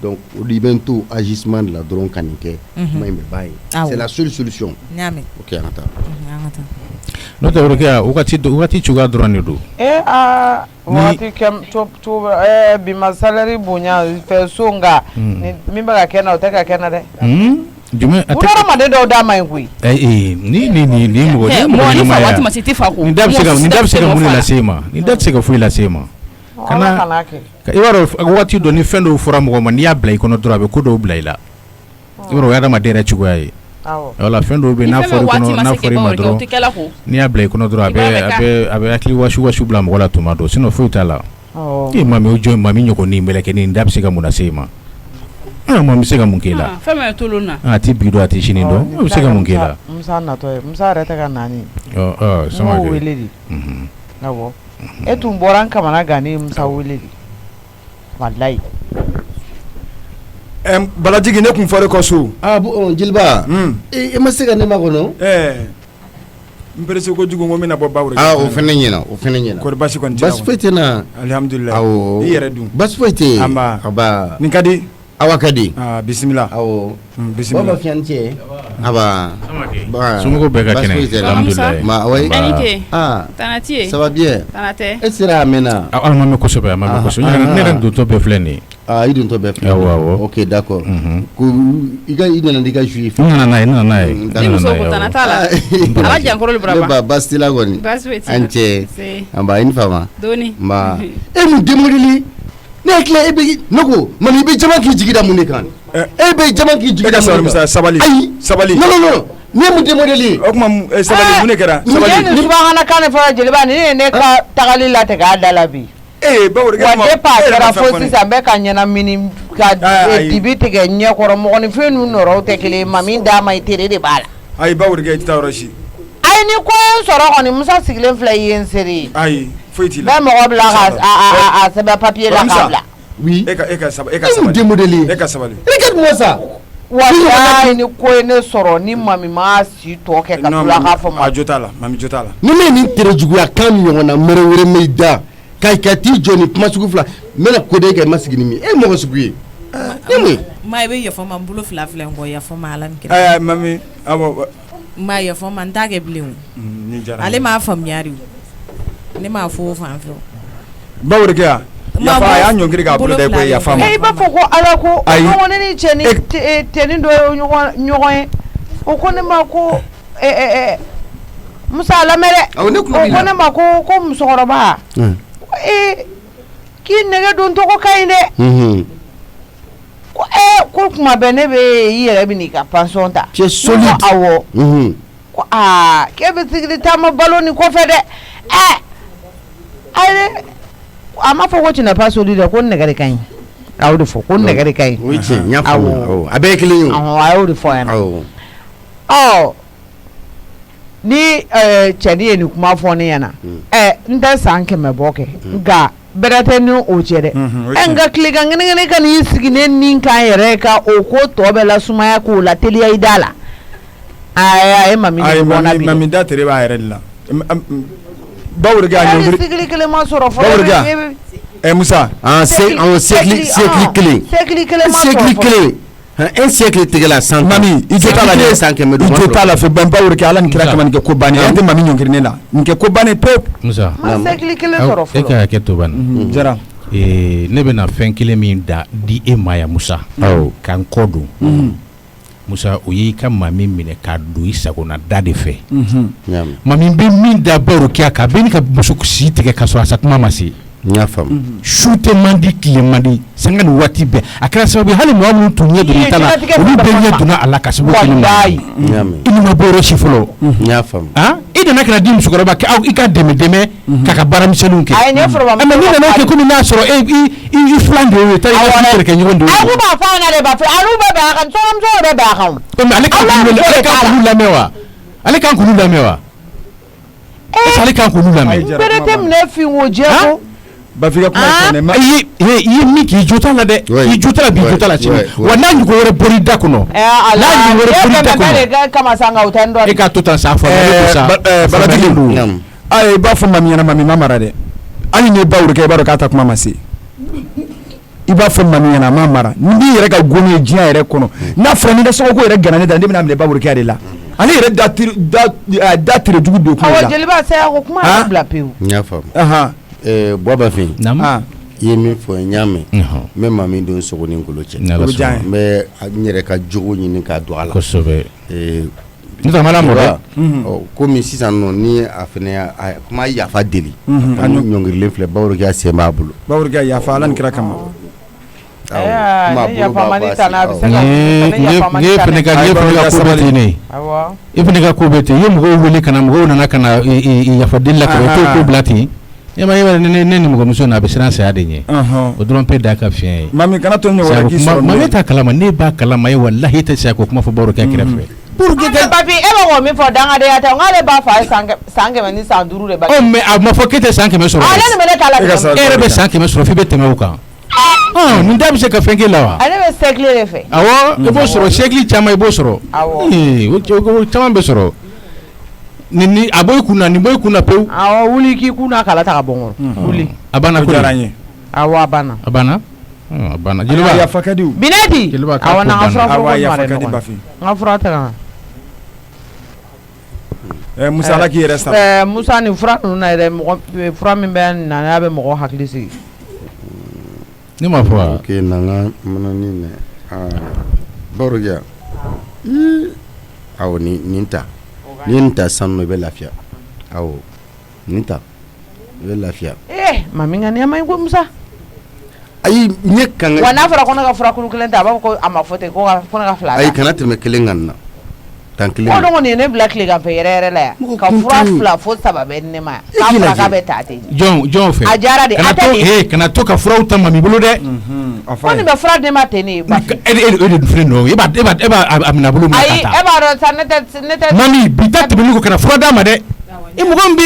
donc o de i bɛ n to agissement de la dɔrɔn ka nin kɛ kuma in bɛ ban yen c'est la seule solution ok an ka taa n'o tɛ Baworokɛ wagati cogoya dɔrɔn de don wagati kɛ bi ma salaire bonya fɛ so nka min bɛ ka kɛ na o tɛ ka kɛ na dɛ jumɛn a tɛ hadamaden dɔw d'a ma yen koyi ni mɔgɔ nin da bɛ se ka mun lase e ma nin da tɛ se ka foyi lase e ma kana i b'a dɔn waati dɔ ni fɛn dɔw fɔra mɔgɔ ma n'i y'a bila i kɔnɔ dɔrɔn a bɛ ko dɔw bila i la i b'a dɔn o ye hadamaden yɛrɛ cogoya ye wala fɛn dɔw bɛ yen n'a fɔra i ma dɔrɔn n'i y'a bila i kɔnɔ dɔrɔn a bɛ hakili wasu bila mɔgɔ la tuma dɔn sinon foyi t'a la e mami o jɔn mami ɲɔgɔnnin mɛlɛkɛ nin da bɛ se ka mun lase e ma mami bɛ se ka mun k'e la a tɛ bi dɔn a tɛ sini dɔn a bɛ se ka mun k'e la Musa natɔ ye Musa yɛrɛ tɛ ka nani sama wele de awɔ e tun bɔra n kamana gan ne Musa wele de walayi Balajigi ne kun fɔra kɔ so jeliba e ma se ka ne ma kɔnɔ n perese ko jugu ko mina bɔ Baworokɛ o fana ɲɛna kɔri basi kɔni basi foyi tɛ na alhamdulillah i yɛrɛ dun basi foyi tɛ aba nin ka di awa ka di bisimila bisimila baba fiyan cɛ aba somɔgɔw bɛɛ ka kɛnɛ alhamdulillah ma oui Tanati ça va bien Tanate e sera amena a ma mɛn kosɛbɛ a ma mɛn kosɛbɛ ne yɛrɛ dontɔ bɛɛ filɛ nin ye i dontɔ bɛɛ filɛ awɔ ok d'accord ko i nana n'i ka juif n nana n'a ye ni muso ko Tanata la ala jankɔrɔ braba ba basi la kɔni an cɛ an ba i ni fama doni ma e mun demorili ne hakili e bɛ ne ko mani i bɛ jama k'i jigi da mun de kan e bɛ jama k'i jigi da mun de kan sabali non ne mun demorili o kuma sabali mun de kɛra sabali ni subahana kan ne fɔra jeliba ni ne ka tagali la tigɛ a da la bi Baworokɛ wa ne pa kɛra fo sisan n bɛ ka ɲɛnamini ka dibi tigɛ ɲɛkɔrɔ mɔgɔninfin ninnu nɔrɔw tɛ kelen ma min d'a ma i tere de b'a la ayi Baworokɛ i tɛ taa yɔrɔ si ayi ni ko ye n sɔrɔ kɔni Musa sigilen filɛ i ye n seri ayi foyi t'i la bɛɛ mɔgɔ bila a sɛbɛn papier la k'a bila oui e ka sabali demodeli e ka sabali regarde-moi ça wallahi ni ko ye ne sɔrɔ ni mami ma si tɔ kɛ ka tila k'a fɔ ma jo t'a la mami jo t'a la ni ne nin tere juguya kan ɲɔgɔn na mɛrɛ wɛrɛ mɛ da ka t'i jɔ ni kuma sugu fila n bɛna ko de kɛ n ma sigi ni min e mɔgɔ sugu ye ne mun ma i bɛ yafa ma n bolo fila n kɔ yafa ma ala ni kira mami awɔ ma yafa ma n t'a kɛ bilen o ale m'a faamuya de ne m'a fɔ o fan fɛ Baworokɛ yafa a y'a ɲɔngiri k'a bolo da i ko yafa ma i b'a fɔ ko ala ko ɲɔgɔn ni cɛ ni tɛni dɔ ye ɲɔgɔn ye o ko ne ma ko Musa lamɛn dɛ o ko ne ma ko musokɔrɔba k'i nɛgɛ don tɔgɔ ka ɲi dɛ ko kuma bɛɛ ne bɛ i yɛrɛ bɛ n'i ka pension ta c'est solide awɔ ko k'e bɛ sigili taama balo nin kɔfɛ dɛ ayi a ma fɔ ko tu n'es pas solide dɛ ko nɛgɛ de ka ɲi a y'o de fɔ ko nɛgɛ de ka ɲi o ye tiɲɛ n y'a faamu a bɛɛ ye kelen ye a y'o de fɔ yan ni cɛni ye nin kuma fɔ ne ɲɛna n tɛ san 100 bɔ kɛ nka bɛrɛ tɛ ni o cɛ dɛ nka tilekan kelen ka n'i sigi ne ni kan yɛrɛ ka o ko tɔ bɛ la sumaya k'o la teliya i da la a ye mami de bɔ na bi mami da tere b'a yɛrɛ de la Baworokɛ a ɲɔngiri sigili kelen ma sɔrɔ fɔlɔ Baworokɛ Musa siècle kelen un siècle tigɛla san mami i jo t'a la dɛ san 100 i jo t'a la fɛ Baworokɛ ala ni kira kama nin kɛ ko bannen an tɛ mami ɲɔngiri ne la nin kɛ ko bannen pewu Musa ma siècle kelen sɔrɔ fɔlɔ e ka hakɛ to ban jara ne bɛna fɛn kelen min di e ma ya Musa ka n kɔ don Musa o y'i ka maa min minɛ k'a don i sagona da de fɛ maa min bɛ min da Baorokia kan a bɛ ni ka muso si tigɛ ka sɔrɔ a sa kuma ma se n y'a faamu su tɛ man di tile man di sanga ni waati bɛɛ a kɛra sababu hali maa minnu tun ɲɛ donna i ta la olu bɛɛ ɲɛ donna a la ka sababu kɛ i ni ma bɔ yɔrɔ si fɔlɔ n y'a faamu i nana ka na di musokɔrɔba kɛ i ka dɛmɛ k'a ka baaramisɛnninw kɛ mais n'i nana kɛ komi n'a sɔrɔ i filan de ye taa i ka kɛlɛkɛ ɲɔgɔn de ye alu b'a fɔ an na de b'a fɛ alu bɛ bɛn a kan sɔrɔmuso yɛrɛ bɛn a kan mais ale kan k'olu lamɛn wa ale kan k'olu lamɛn wa est-ce que ale kan k'olu lamɛn bere tɛ minɛ fin o jɛ ko Bafika kuma tɛnɛ ma i ye min k'i jo t'a la dɛ i jo t'a la bi jo t'a la sini wa n'a ɲugo wɛrɛ bɔr'i da kɔnɔ n'a ɲugo wɛrɛ bɔr'i da kɔnɔ kama sa nka o tɛ n dɔn e k'a to tan sa fɔ baratigi ayi i b'a fɔ mami ɲɛna mami ma mara dɛ hali ni Baorokia i b'a dɔn k'a ta kuma ma se i b'a fɔ mami ɲɛna a ma mara ni b'i yɛrɛ ka goni ye diɲɛ yɛrɛ kɔnɔ n'a fɔra ni dasɔgɔko yɛrɛ gana ne da ne bɛna minɛ Baorokia de la ale yɛrɛ da tire jugu don kuma la awɔ jeliba saya ko kuma yɛrɛ bila pewu n y'a faamu Boabafin i ye min fɔ n y'a mɛn n bɛ maa min don sogo ni ngolo cɛ n bɛ n yɛrɛ ka jogo ɲini k'a don a la kosɛbɛ n taamala mɔgɔ komi sisan nɔ ni a fɛnɛ kuma yafa deli ani ɲɔngirilen filɛ Baorokia sen b'a bolo Baorokia yafa Ala ni kira kama ne fɛnɛ ka ko bɛ ten ne i fɛnɛ ka ko bɛ ten i ye mɔgɔw wele ka na mɔgɔw nana ka na yafa deli la ka i t'o ko bila ten ne ni mɔgɔmuso n'a bɛ siran saya de ɲɛ o dɔrɔn pe da ka fiɲɛ ye mami kana to ɲɔgɔn k'i sɔrɔ mami t'a kalama ne b'a kalama ye wallahi tɛ saya ko kuma fɔ Baorokia kɛrɛfɛ papi e bɛ k'o min fɔ dangadenya tɛ nk'ale b'a fɔ a ye san 100 ni san 5 de ba mais a ma fɔ k'e tɛ san 100 sɔrɔ ale ni ne t'a la e yɛrɛ bɛ san 100 sɔrɔ f'i bɛ tɛmɛ o kan nin da bɛ se ka fɛn k'e la wa ale bɛ siècle de fɛ awɔ i b'o sɔrɔ siècle caman i b'o sɔrɔ o caman bɛ sɔrɔ ni a bɔ i kunna nin bɔ i kunna pewu awɔ wuli k'i kunna kala ta ka bɔ n kɔrɔ wuli a banna ko diyara n ye awɔ a banna a banna jeliba yafa ka di o Binedi awɔ n'an ka fura fɔ awɔ yafa ka di Bafin n ka fura tɛ ka na Musa Ala k'i yɛrɛ sara Musa ni fura ninnu na yɛrɛ mɔgɔ fura min bɛ na n'a bɛ mɔgɔ hakili sigi ne ma fɔ wa ok nanga manani ne Baorokia awɔ nin ta ni nin ta sanu i bɛ lafiya awɔ nin ta i bɛ lafiya mami ŋa nɛma ko Musa ayi ɲɛ kan wa n'a fɔra ko ne ka fura kulu kelen ta a b'a fɔ ko a ma fɔ ten ko ne ka fila ayi kana tɛmɛ kelen kan na tan kelen o dɔgɔnin ye ne bila tile kan fɛ yɛrɛ yɛrɛ la yan ka fura fila fo 3 bɛ ne ma k'a fɔra k'a bɛ taa ten jɔn fɛ a diyara de a tɛ nin kana to ka furaw ta mami bolo dɛ ko nin bɛ fura di ma ten ne ye e de filɛ nin ye e b'a minɛ bolo minɛ ayi e b'a dɔn sa ne tɛ mami bi ta tɛmɛni ko kana fura d'a ma dɛ i mɔgɔ min bɛ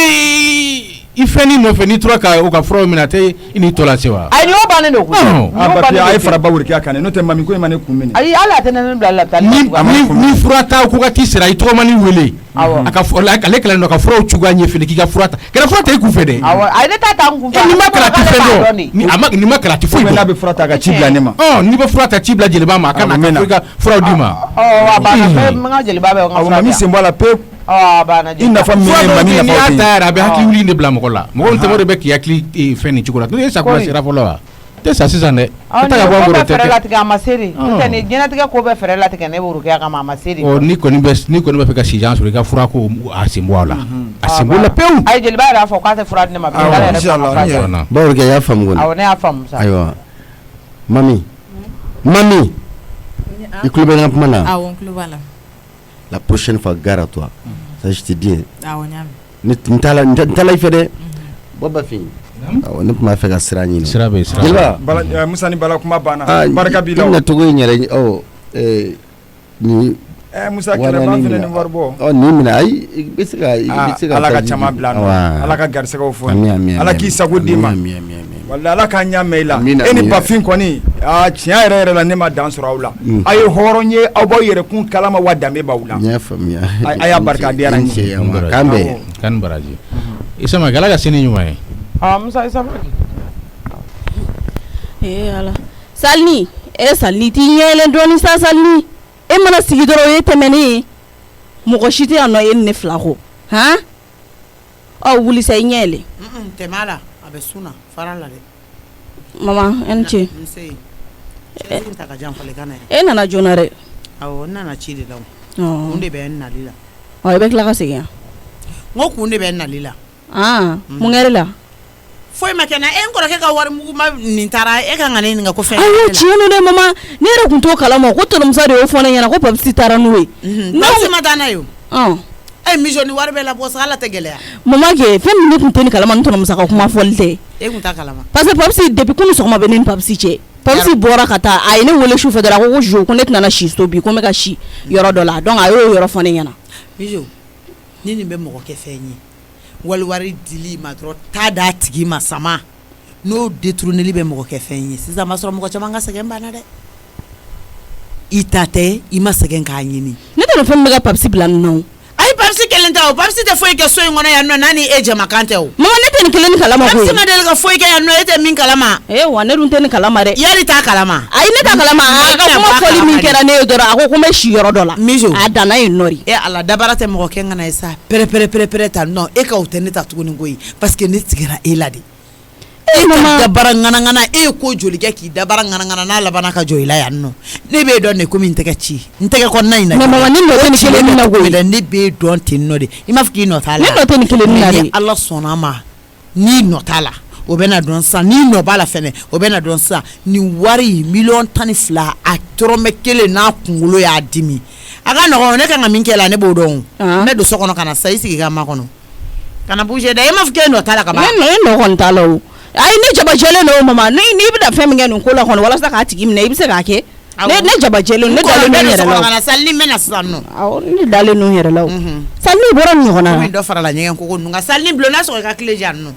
i fɛn ni nɔfɛ n'i tora ka o ka furaw minɛ a tɛ i n'i tɔ lase wa ayi n'o bannen don Bapi a ye fara Baorokia kan n'o tɛ mami ko in ma ne kun minɛ ayi hali a tɛ ne bila la ni fura ta ko ka t'i sera i tɔgɔmani wele a ka ale kɛlen don ka furaw cogoya ɲɛfili k'i ka fura ta kana fura ta i kun fɛ dɛ awɔ ayi ne t'a ta n kun fɛ ni ma kalan ti fɛn dɔn ni ma kalan ti foyi dɔn n'a bɛ fura ta ka ci bila ne ma n'i bɛ fura ta ci bila jeliba ma a kana i ka furaw d'i ma a banna n ka jeliba bɛ n ka fura mami sen bɔ a la pewu i nafa min ye mami nafa n'i y'a ta yɛrɛ a bɛ hakili wuli de bila mɔgɔ la mɔgɔ min tɛmɛ de bɛ k'i hakili fɛn nin cogo la e sakura sera fɔlɔ wa tɛ sa sisan dɛ ko bɛ fɛɛrɛ latigɛ a ma seri n'o ni diɲɛlatigɛ ko bɛ fɛɛrɛ latigɛ ne Baorokia kama a ma seri ni kɔni bɛ fɛ ka sijan sɔrɔ i ka fura ko a sen bɔ a la a sen bɔ la pewu ayi jeliba yɛrɛ y'a fɔ k'a tɛ fura di ne ma Baorokia y'a faamu kɔni awɔ ne y'a faamu sa ayiwa mami i tulo bɛ n ka kuma na awɔ n tulo b'a la la prochaine fois gare à toi ça je te dis awɔ ɲaami n tala i fɛ dɛ Boabafin awɔ ne tun b'a fɛ ka sira ɲini sira bɛ jeliba Musa ni Bala kuma banna barika b'i la i togo in yɛrɛ ni Musa kɛlɛba fɛnɛ ni wari bɔ nin minɛ ayi i bɛ se ka Ala ka caman bila nɔ Ala ka garisɛgɛw fɔ Ala k'i sago d'i ma wala Ala k'a ɲa mɛn i la e ni Bafin kɔni tiɲɛ yɛrɛ la ne ma dan sɔrɔ aw la a ye hɔrɔn ye aw b'aw yɛrɛ kun kalama wa danbe b'aw la n y'a faamuya a y'a barika diyara n ye kan bɛɛ kan baraji Isa ma Ala ka sini ɲuman ye Musa Isa Ala Salini Salini t'i ɲɛlen dɔɔnin sa Salini e mana sigi dɔrɔn o ye tɛmɛnen ye mɔgɔ si tɛ yan nɔ e ni ne fila kɔ wuli sa i ɲɛlen tɛmɛ a la a bɛ sun na fara la dɛ mama e ni ce e nana joona dɛ awɔ nana ci de la kun de bɛ nali la i bɛ tila ka segin n ko kun de bɛ nali la mun kɛra la foyi ma kɛ na e n kɔrɔkɛ ka wari mugu ma nin taara e ka ŋa ne ɲininka ko fɛn ayo tiɲɛ de mama ne yɛrɛ kun t'o kalama ko tɔnɔmusa de y'o fɔ ne ɲɛna ko papisi taara n'o ye papisi ma taa n'a ye o mission ni wari bɛ labɔ sa ala tɛ gɛlɛya mama kɛ fɛn min ne kun tɛ ni kalama ni tɔnɔmusa ka kuma fɔli tɛ e kun t'a kalama parce que papisi depuis kunu sɔgɔma bɛ ne ni papisi cɛ papisi bɔra ka taa a ye ne wele sufɛ dɔrɔn a ko jo ko ne tɛna na si so bi ko n bɛ ka si yɔrɔ dɔ la donc a y'o yɔrɔ fɔ ne ɲɛna bijo ni nin bɛ mɔgɔ kɛ fɛn ye waliwari dili ma dɔrɔn taa d'a tigi ma sama n'o détourneli bɛ mɔgɔ kɛ fɛn ye sisan ma sɔrɔ mɔgɔ caman ka sɛgɛn banna dɛ i ta tɛ i ma sɛgɛn k'a ɲini ne tɛ fɛn min bɛ ka papisi bila nin na o ayi papisi kelen tɛ o papisi tɛ foyi kɛ so in kɔnɔ yan nɔ n'a ni e jamakan tɛ o mama ne tɛ nin kelen ni kalama koyi papisi ma deli ka foyi kɛ yan nɔ e tɛ min kalama wa ne dun tɛ nin kalama dɛ yali t'a kalama ayi ne t'a kalama a ka kuma fɔli min kɛra ne ye dɔrɔn a ko n bɛ si yɔrɔ dɔ la mijo a danna yen nɔ de ala dabara tɛ mɔgɔ kɛ n kana ye sa pɛrɛ ta non e ka o tɛ ne ta tuguni koyi parce que ne tigɛra e la de e ka dabara ŋanaŋana e ye ko joli kɛ k'i dabara ŋanaŋana n'a labanna ka jɔ i la yan nɔ ne b'e dɔn de komi n tɛgɛ ci n tɛgɛ kɔnɔna in na mais mama ne nɔ tɛ nin kelen nin na koyi ne b'e dɔn ten nɔ de i m'a fɔ k'i nɔ t'a la ne nɔ tɛ nin kelen nin na de ni ala sɔnna ma n'i nɔ t'a la o bɛ na dɔn sisan n'i nɔ b'a la fɛnɛ o bɛ na dɔn sisan nin wari 1,12 a dɔrɔmɛ 1 n'a kunkolo y'a dimi a ka nɔgɔn ne kan ka min kɛ la ne b'o dɔn ne don so kɔnɔ ka na sa i sigi ka ma kɔnɔ ka na bouger dɛ e m'a fɔ k'e nɔ t'a la ka ban ne nɔ kɔni t'a la o ayi ne jabajɛlen don mama n'i bɛna fɛn min kɛ nin ko la kɔnɔ walasa k'a tigi minɛ i bɛ se k'a kɛ ne jabajɛlen ne dalen n'o yɛrɛ la o sali mɛna sisan nɔ ne dalen n'o yɛrɛ la o sali bɔra nin ɲɔgɔn na komi dɔ farala ɲɛgɛn koko ninnu kan sali bulon n'a sɔrɔ i ka tile jan nɔ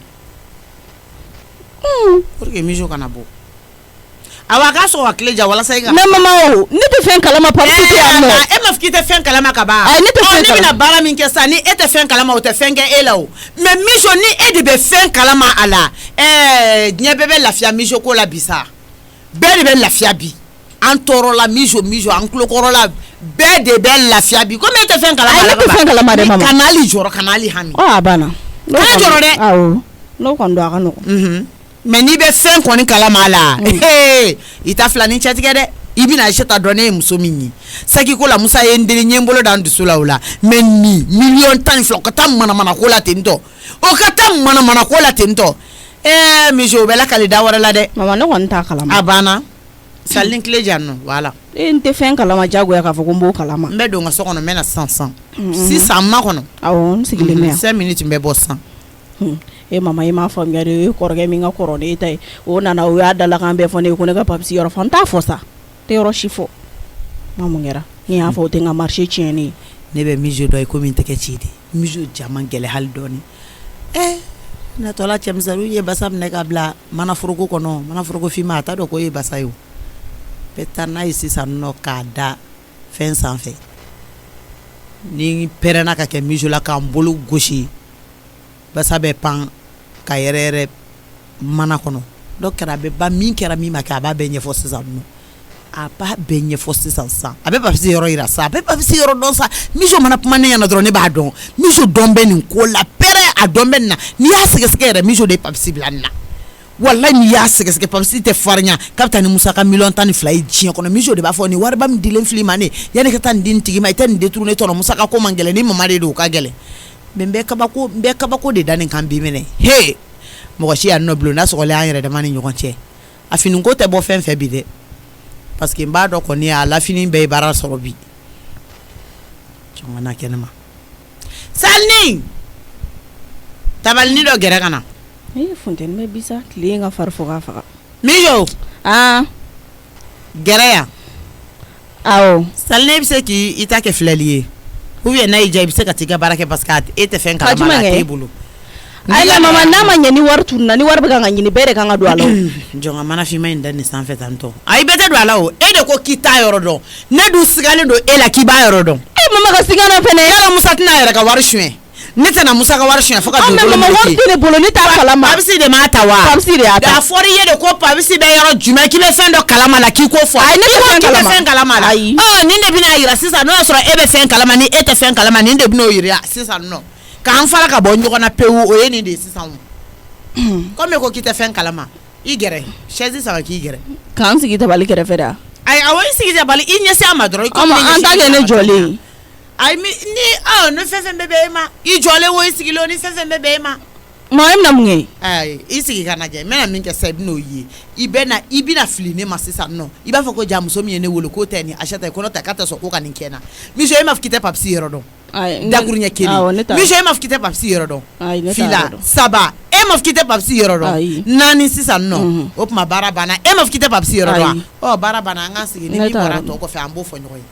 pour que mijo kana bɔ awa k'a sɔrɔ ka tile jan walasa i ka mais mama o ne tɛ fɛn kalama papisi tɛ yan nɔ e m'a fɔ k'i tɛ fɛn kalama ka ban ayi ne tɛ fɛn kalama ne bɛna baara min kɛ sisan ni e tɛ fɛn kalama o tɛ fɛn kɛ e la o mais mijo ni e de bɛ fɛn kalama a la diɲɛ bɛɛ bɛ lafiya mijo ko la bi sa bɛɛ de bɛ lafiya bi an tɔɔrɔ la mijo an tulokɔrɔ la bɛɛ de bɛ lafiya bi komi e tɛ fɛn kalama ayi ne tɛ fɛn kalama dɛ mama kana hali jɔrɔ kana hali hami a banna kana jɔrɔ dɛ awɔ n'o kɔni don a ka nɔgɔn mais n'i bɛ fɛn kɔni kalama a la i ta filani cɛtigɛ dɛ i bɛna Aisata dɔn ne ye muso min ye saki ko la Musa ye n deli ɲɛ n bolo da n dusu la o la mais ni 1,12 o ka taa manamana ko la ten tɔ mijo o bɛ lakali da wɛrɛ la dɛ mama ne kɔni t'a kalama a banna sali tile jan nɔ voilà e n tɛ fɛn kalama jagoya k'a fɔ ko n b'o kalama n bɛ don n ka so kɔnɔ n bɛ na sisan ma kɔnɔ awɔ n sigilen bɛ yan 5 minutes n bɛ bɔ sisan e mama i m'a faamuya de o ye kɔrɔkɛ min ka kɔrɔ ne ta ye o nana o y'a dalakan bɛɛ fɔ ne ye ko ne ka papisi yɔrɔ fɔ n t'a fɔ sa tɛ yɔrɔ si fɔ ma mun kɛra ni y'a fɔ o tɛ n ka marché tiɲɛni ye ne bɛ mijo dɔ ye komi n tɛgɛ ci de mijo jaman gɛlɛ hali dɔɔni natɔla cɛmisɛnninw ye basa minɛ ka bila manaforoko kɔnɔ manaforoko finma a t'a dɔn ko ye basa ye o bɛ taa n'a ye sisan nɔ k'a da fɛn sanfɛ ni pɛrɛnna ka kɛ mijo la k'an bolo gosi basa bɛ pan ka yɛrɛ mana kɔnɔ dɔ kɛra a bɛ ban min kɛra min ma kɛ a b'a bɛɛ ɲɛfɔ sisan nɔ a b'a bɛɛ ɲɛfɔ sisan a bɛ papisi yɔrɔ yira sa a bɛ papisi yɔrɔ dɔn sa mijo mana kuma ne ɲɛna dɔrɔn ne b'a dɔn mijo dɔn bɛ nin ko la pɛrɛ a dɔn bɛ nin na n'i y'a sɛgɛsɛgɛ yɛrɛ mijo de ye papisi bila nin na wallahi n'i y'a sɛgɛsɛgɛ papisi tɛ farinya k'a bɛ taa ni musaka 1,12 ye diɲɛ kɔnɔ mijo de b'a fɔ nin wariba min dilen filɛ i ma ne yanni ka taa nin di nin tigi ma i tɛ nin détourner tɔnɔ musaka ko man gɛlɛn ni mama de don o ka gɛlɛn mais n bɛ kabako de da nin kan bi minɛ mɔgɔ si yan nɔ bulon n'a sɔgɔlen an yɛrɛ dama ni ɲɔgɔn cɛ a finiko tɛ bɔ fɛn fɛn bi dɛ parce que n b'a dɔn kɔni a lafini bɛɛ ye baara sɔrɔ bi jɔn ka kɛnɛ ma Salini tabalini dɔ gɛrɛ ka na funteni bɛ bisa tile ka fari fo k'a faga mijo gɛrɛ yan awɔ Salini bɛ se k'i ta kɛ filɛli ye ou bien n'a y'i diya i bɛ se ka t'i ka baara kɛ parce que e tɛ fɛn kalama la a t'e bolo ayi la mama n'a ma ɲɛ ni wari tununa ni wari bɛ kan ka ɲini bɛɛ de kan ka don a la jɔn ka mana finma in da nin sanfɛ tan tɔ ayi bɛɛ tɛ don a la o e de ko k'i t'a yɔrɔ dɔn ne dun sigalen don e la k'i b'a yɔrɔ dɔn mama ka sigana fɛnɛ yala Musa tɛna a yɛrɛ ka wari suɲɛ ne tɛna Musa ka wari suɲɛ fo ka don bolo mama wari tɛ ne bolo ne t'a kalama papisi de m'a ta wa papisi de y'a ta a fɔra i ye de ko papisi bɛ yɔrɔ jumɛn k'i bɛ fɛn dɔ kalama la k'i k'o fɔ ayi ne tɛ fɛn kalama la nin de bɛna yira sisan n'o y'a sɔrɔ e bɛ fɛn kalama ni e tɛ fɛn kalama nin de bɛn'o yira sisan nɔ k'an fara ka bɔ ɲɔgɔn na pewu o ye nin de ye sisan komi ko k'i tɛ fɛn kalama i gɛrɛ chaise saba k'i gɛrɛ k'an sigi tabali kɛrɛfɛ da Ayi awo i sigi tɛ bali i ɲɛsin a ma dɔrɔn. An ta kɛ ne jɔlen. Ayi ni fɛn fɛn bɛ bɛn e ma i jɔlen wo i sigilen ni fɛn fɛn bɛ bɛn e ma. Maa e bɛna mun kɛ. Ayi i sigi ka lajɛ n bɛna min kɛ sisan i bɛn'o ye i bɛna fili ne ma sisan nɔ i b'a fɔ ko ja muso min ye ne wolo k'o tɛ nin Achata ye ko n'o tɛ k'a tɛ sɔn ko ka nin kɛ n na Mijo e m'a fɔ k'i tɛ Papisi yɔrɔ dɔn. Dakuru ɲɛ kelen Mijo e m'a fɔ k'i tɛ Papisi yɔrɔ dɔn. Fila saba e m'a fɔ k'i tɛ Papisi yɔrɔ dɔn. Naani sisan nɔ o tuma baara banna e m'a fɔ k'i tɛ Papisi yɔrɔ dɔn wa. Ɔ baara banna an k'an sigi ni min bɔra tɔ kɔfɛ an b'o fɔ ɲɔgɔn ye.